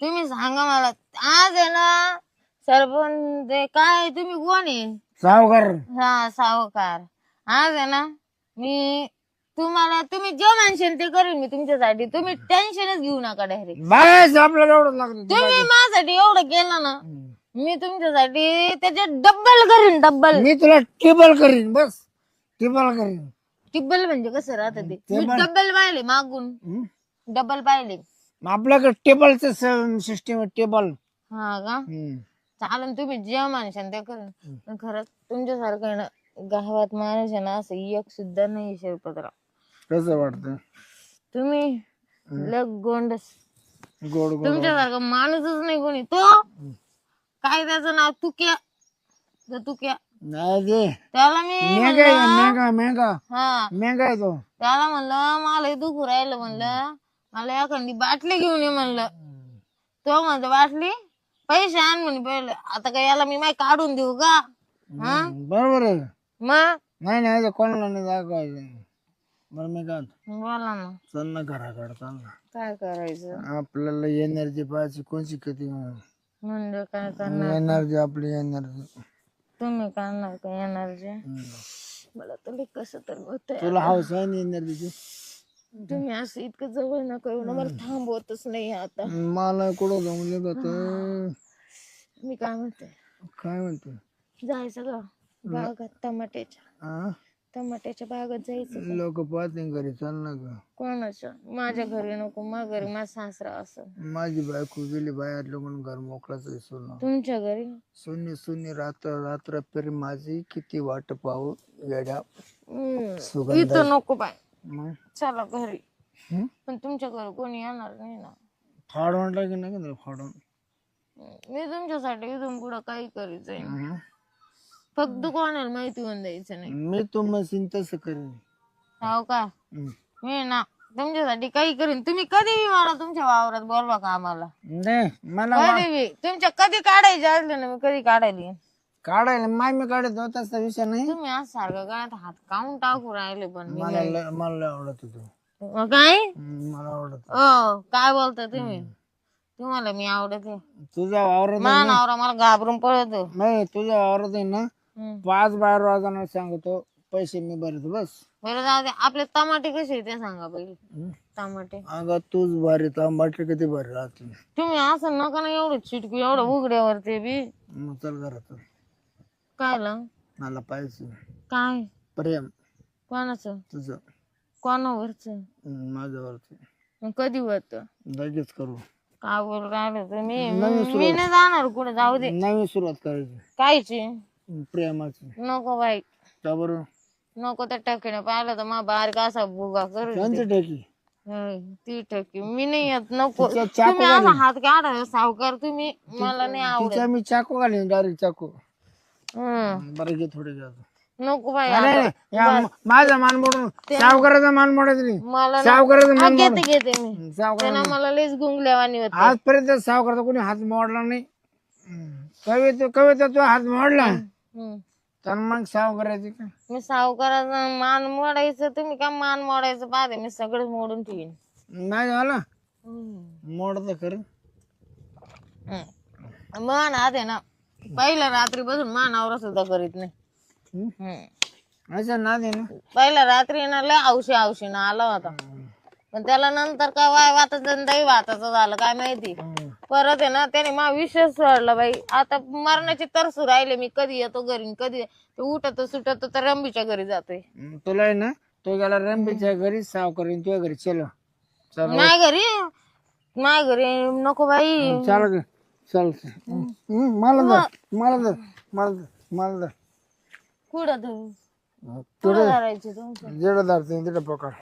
तुम्ही सांगा मला, आज आहे ना सरपंच काय, तुम्ही कोण आहे? सावकार. हा, सावकार. आज आहे ना मी तुम्हाला, तुम्ही जे म्हणशाल ते करेन मी तुमच्यासाठी, तुम्ही टेन्शनच घेऊ नका डायरेक्ट. बस आपल्याला एवढं लागतं. तुम्ही माझ्यासाठी एवढं केलं ना, मी तुमच्यासाठी त्याचे डब्बल करीन, डब्बल. मी तुला टेबल करीन, बस टेबल करीन. टिब्बल म्हणजे कसं राहतं ते? मी डब्बल पाहिले मागून, डबल पाहिले. आपल्याकडे टेबलचं सिस्टीम आहे, टेबल. हा का? चालन, तुम्ही जे म्हणशाल ते करेन. पण खरंच तुमच्यासारखं आहे ना गावात माणूस आहे ना असं एक सुद्धा नाही शिरपतराव. कसं वाटतं? तुम्ही लग गोंडस, गोड गोड. तुमच्यासारखं माणूसच नाही कोणी. तो काय त्याचं नाव, तुक्या, तुक्या. नाही दे, त्याला मी मेंगा मेंगा हा, मेंगा आहे तो. त्याला म्हणलं मला दुखू राहिलं, म्हणलं मला एखादी बाटली घेऊन ये म्हणलं. तो म्हणतो बाटली, पैसे आण म्हणे पहिले. आता काय याला मी माय काढून देऊ का? बरोबर आहे. मग नाही कोणाला नाही दाखवायचं. बरं मी काय बोला ना, चल ना घराकडे, चाल ना. काय करायचं? आपल्याला एनर्जी पाहिजे, कोणची किती म्हणजे काय करणार? एनर्जी, आपली एनर्जी. तुम्ही करणार का एनर्जी? मला तर कसं तर होत. तुला हाऊस आहे ना एनर्जीची? तुम्ही असं इतकं जवळ ना करू ना, मला थांबवतच नाही आता. मला कुठं जमले का तर. मी काय म्हणते, काय म्हणतो? जायचं का बागात टमाट्याच्या बागात जायचं का? लोक पाहते घरी, चाल ना ग. कोणाच्या? माझ्या घरी नको, माझ्या घरी माझा सासरा असं. माझी बायको गेली बाहेर, लोक घर मोकळाच आहे. सोनं तुमच्या घरी शून्य शून्य रात्र पेर माझी किती वाट पाहू वेड्या. इथं नको बाय, मग चला घरी. पण तुमच्या घरी कोणी येणार नाही ना. फाडून टाकेन ना का फाडून. मी तुमच्यासाठी इथून पुढं काही करीत जाईन, फक्त कोणाला माहिती होऊन द्यायचं नाही. मी तू मशीन तसं करेन. हो का? मी ना तुमच्यासाठी काही करीन. तुम्ही कधी मला तुमच्या वावरात बोलवा का आम्हाला? नाही मला कधी तुमच्या कधी काढायचे असले ना, मी कधी काढायली. काढायला मी काढत तसा विषय नाही. तुम्ही आज सारखं गळ्यात हात काऊन टाकू राहिले? पण मला आवडत तू. काय मला आवडत. काय बोलता तुम्ही? तुम्हाला मी आवडते? तुझा वावरत मा नवरा मला घाबरून पळतो. नाही, तुझ्या वावरत आहे ना 5-12 वाजता सांगतो पैसे मी भरतो बस. बरं जाऊ दे, आपले टमाटे कसे आहे ते सांगा पहिले. टमाटे अगं तूच भारी टमाटे किती भारी राहते. तुम्ही असं नका ना एवढं चिटकू, एवढं उघड्यावर ते बी मग चल घरात कायला मला पाहिजे काय प्रेम कोणाचं तुझं कोणावरच माझ्यावरती. मग कधी होत लगेच करू. काय बोल राहिलं तुम्ही? नवीन सुरुवात. मी नाही जाणार कुठे, जाऊ दे. नवीन सुरुवात करायची कायची प्रेमाची. नको बाई, का बरं? नको त्या टकीने पाहिलं तर मा बारीक असा बुगा करू कोणती टाकी? ती टकी मी नाही येत, नको. तिच्या चाकू तुम्ही असा हात काढा सावकार तुम्ही, मला नाही आवडत. तिच्या मी चाकू घालीन डायरेक्ट चाकू. हं. बरं घे थोडे घ्या. नको बाई नाही, आता. नाही, या माझा मान मोडून सावकाराचा मान मोडायचा नाही. मला सावकाराचा हा, मान घेते मोड. घेते मी. सावकार त्यांना मला लईच गुंगल्यावानी होत. आजपर्यंत सावकाराचा कोणी हात मोडला नाही. कविता तो हात मोडला तर मग सावकाराची काय? मी सावकाराचा मान मोडायचं, तुम्ही का मान मोडायचं पाहते, मी सगळं मोडून ठेवीन. नाही झालं हं. मोडत खरं. मान आहे ना, पहिल्या रात्री बसून मानावर सुद्धा करीत नाही. असं ना दे ना. पहिल्या रात्री ना लय औशी ना आला होता, पण त्याला नंतर काय वाय वाताचं दही वाताचं झालं काय माहिती. परत आहे ना त्याने मा विषय सोडला बाई. आता मरणाची तरसू राहिले, मी कधी येतो घरी, कधी ते उठत सुटत तर रंबीच्या घरी जातोय. तुला आहे ना तो गेला रंबीच्या घरी, सावकारीन तुझ्या घरी. चल चल नाही घरी नको बाई. चल चल. मला धर मला धर मला धर मला धर. कुठं तुम्ही कुठं धरायची तुमचं? जेवढं धरते तिथं पकड.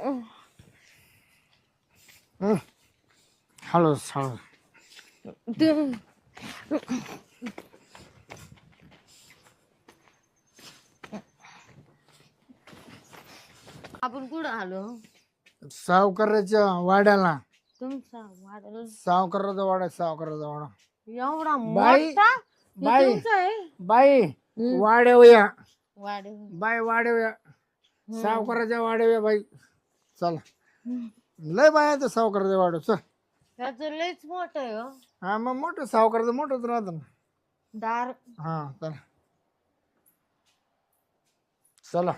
हळू हळू. आपण कुठं आलो? सावकाराच्या वाड्याला. तुमचा वाढल सावकाराचा वाडा सावकाराचा वाडा. एवढा बाई मोठा बाई तुमचा आहे बाई वाड्यावया वाढ. बाई वाड्यावया सावकाराच्या वाड्यावया बाई. चला लय बाय आता सावकाराच्या वाड्या. चल. त्याचं लयच मोठं आहे हो. हा मग मोठं सावकाराचं मोठंच राहतं ना. दार. हा चला चला.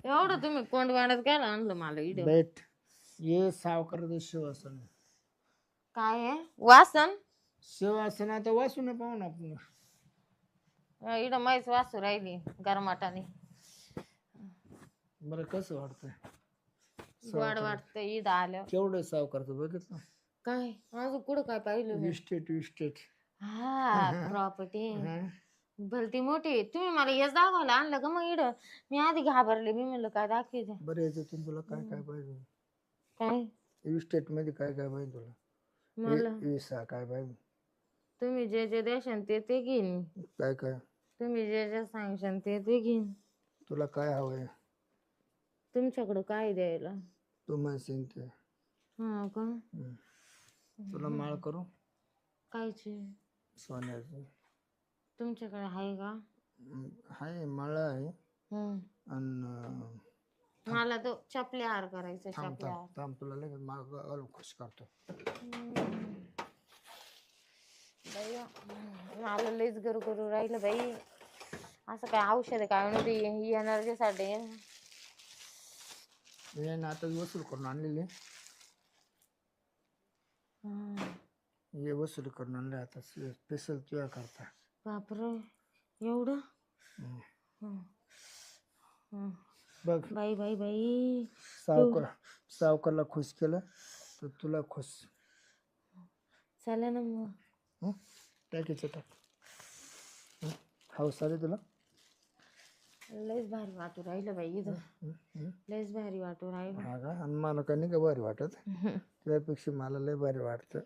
एवढं तुम्ही कोंड वाड्यात काय आणलं मला इड? बेट ये सावकाराचं शिवासन. काय आहे वासन? शिवासन आता वाचून पाहू ना आपण. इड माहीच वासू राहिली गरमाटाने. बरं कसं वाटतंय? गोड वाटतं ईद आल्या. केवढं सावकारचं बघितलं? काय अजून कुठं काय पाहिलं मी? इस्टेट. हा प्रॉपर्टी भलती मोठी. तुम्ही मला हेच दाखवायला आणलं का मग इड? मी आधी घाबरले, मी म्हणलं काय दाखवायचं. बरं याच्यातून तुला काय काय पाहिजे? काय इस्टेट मध्ये काय काय पाहिजे तुला? मला विसा काय पाहिजे? तुम्ही जे जे देशान ते घेईन. काय काय? तुम्ही जे जे सांगशान ते घेईन. तुला काय हवंय? तुमच्याकडं काय द्यायला? तू म्हणशील ते. हा का? तुला माळ करू? कायची? सोन्याची. तुमच्याकडे आहे का? हाय माळा आहे. आणि मला तो चपले हार करायचा. थांब चपले हार. थांब थांब तुला लगेच माळ घालून खुश करतो. बाई मला लईच गरू राहिलं बाई. असं काय औषध काय नव्हती एनर्जीसाठी. हे ना आता वसूल करून आणलेले. हे वसूल करून आणले आता स्पेशल तुझ्या करता. बापरे एवढं? बघ बाई बाई बाई. सावकारला खुश केलं तर तुला खुश. चालेल ना मग. टाकीचं टाक. हौस आली तुला? लयच भारी वाटू राहिलं बाई इथं. लयच भारी वाटू राहिलं. हा का? आणि मला काही नाही का भारी वाटत. त्यापेक्षा मला लय भारी वाटतं.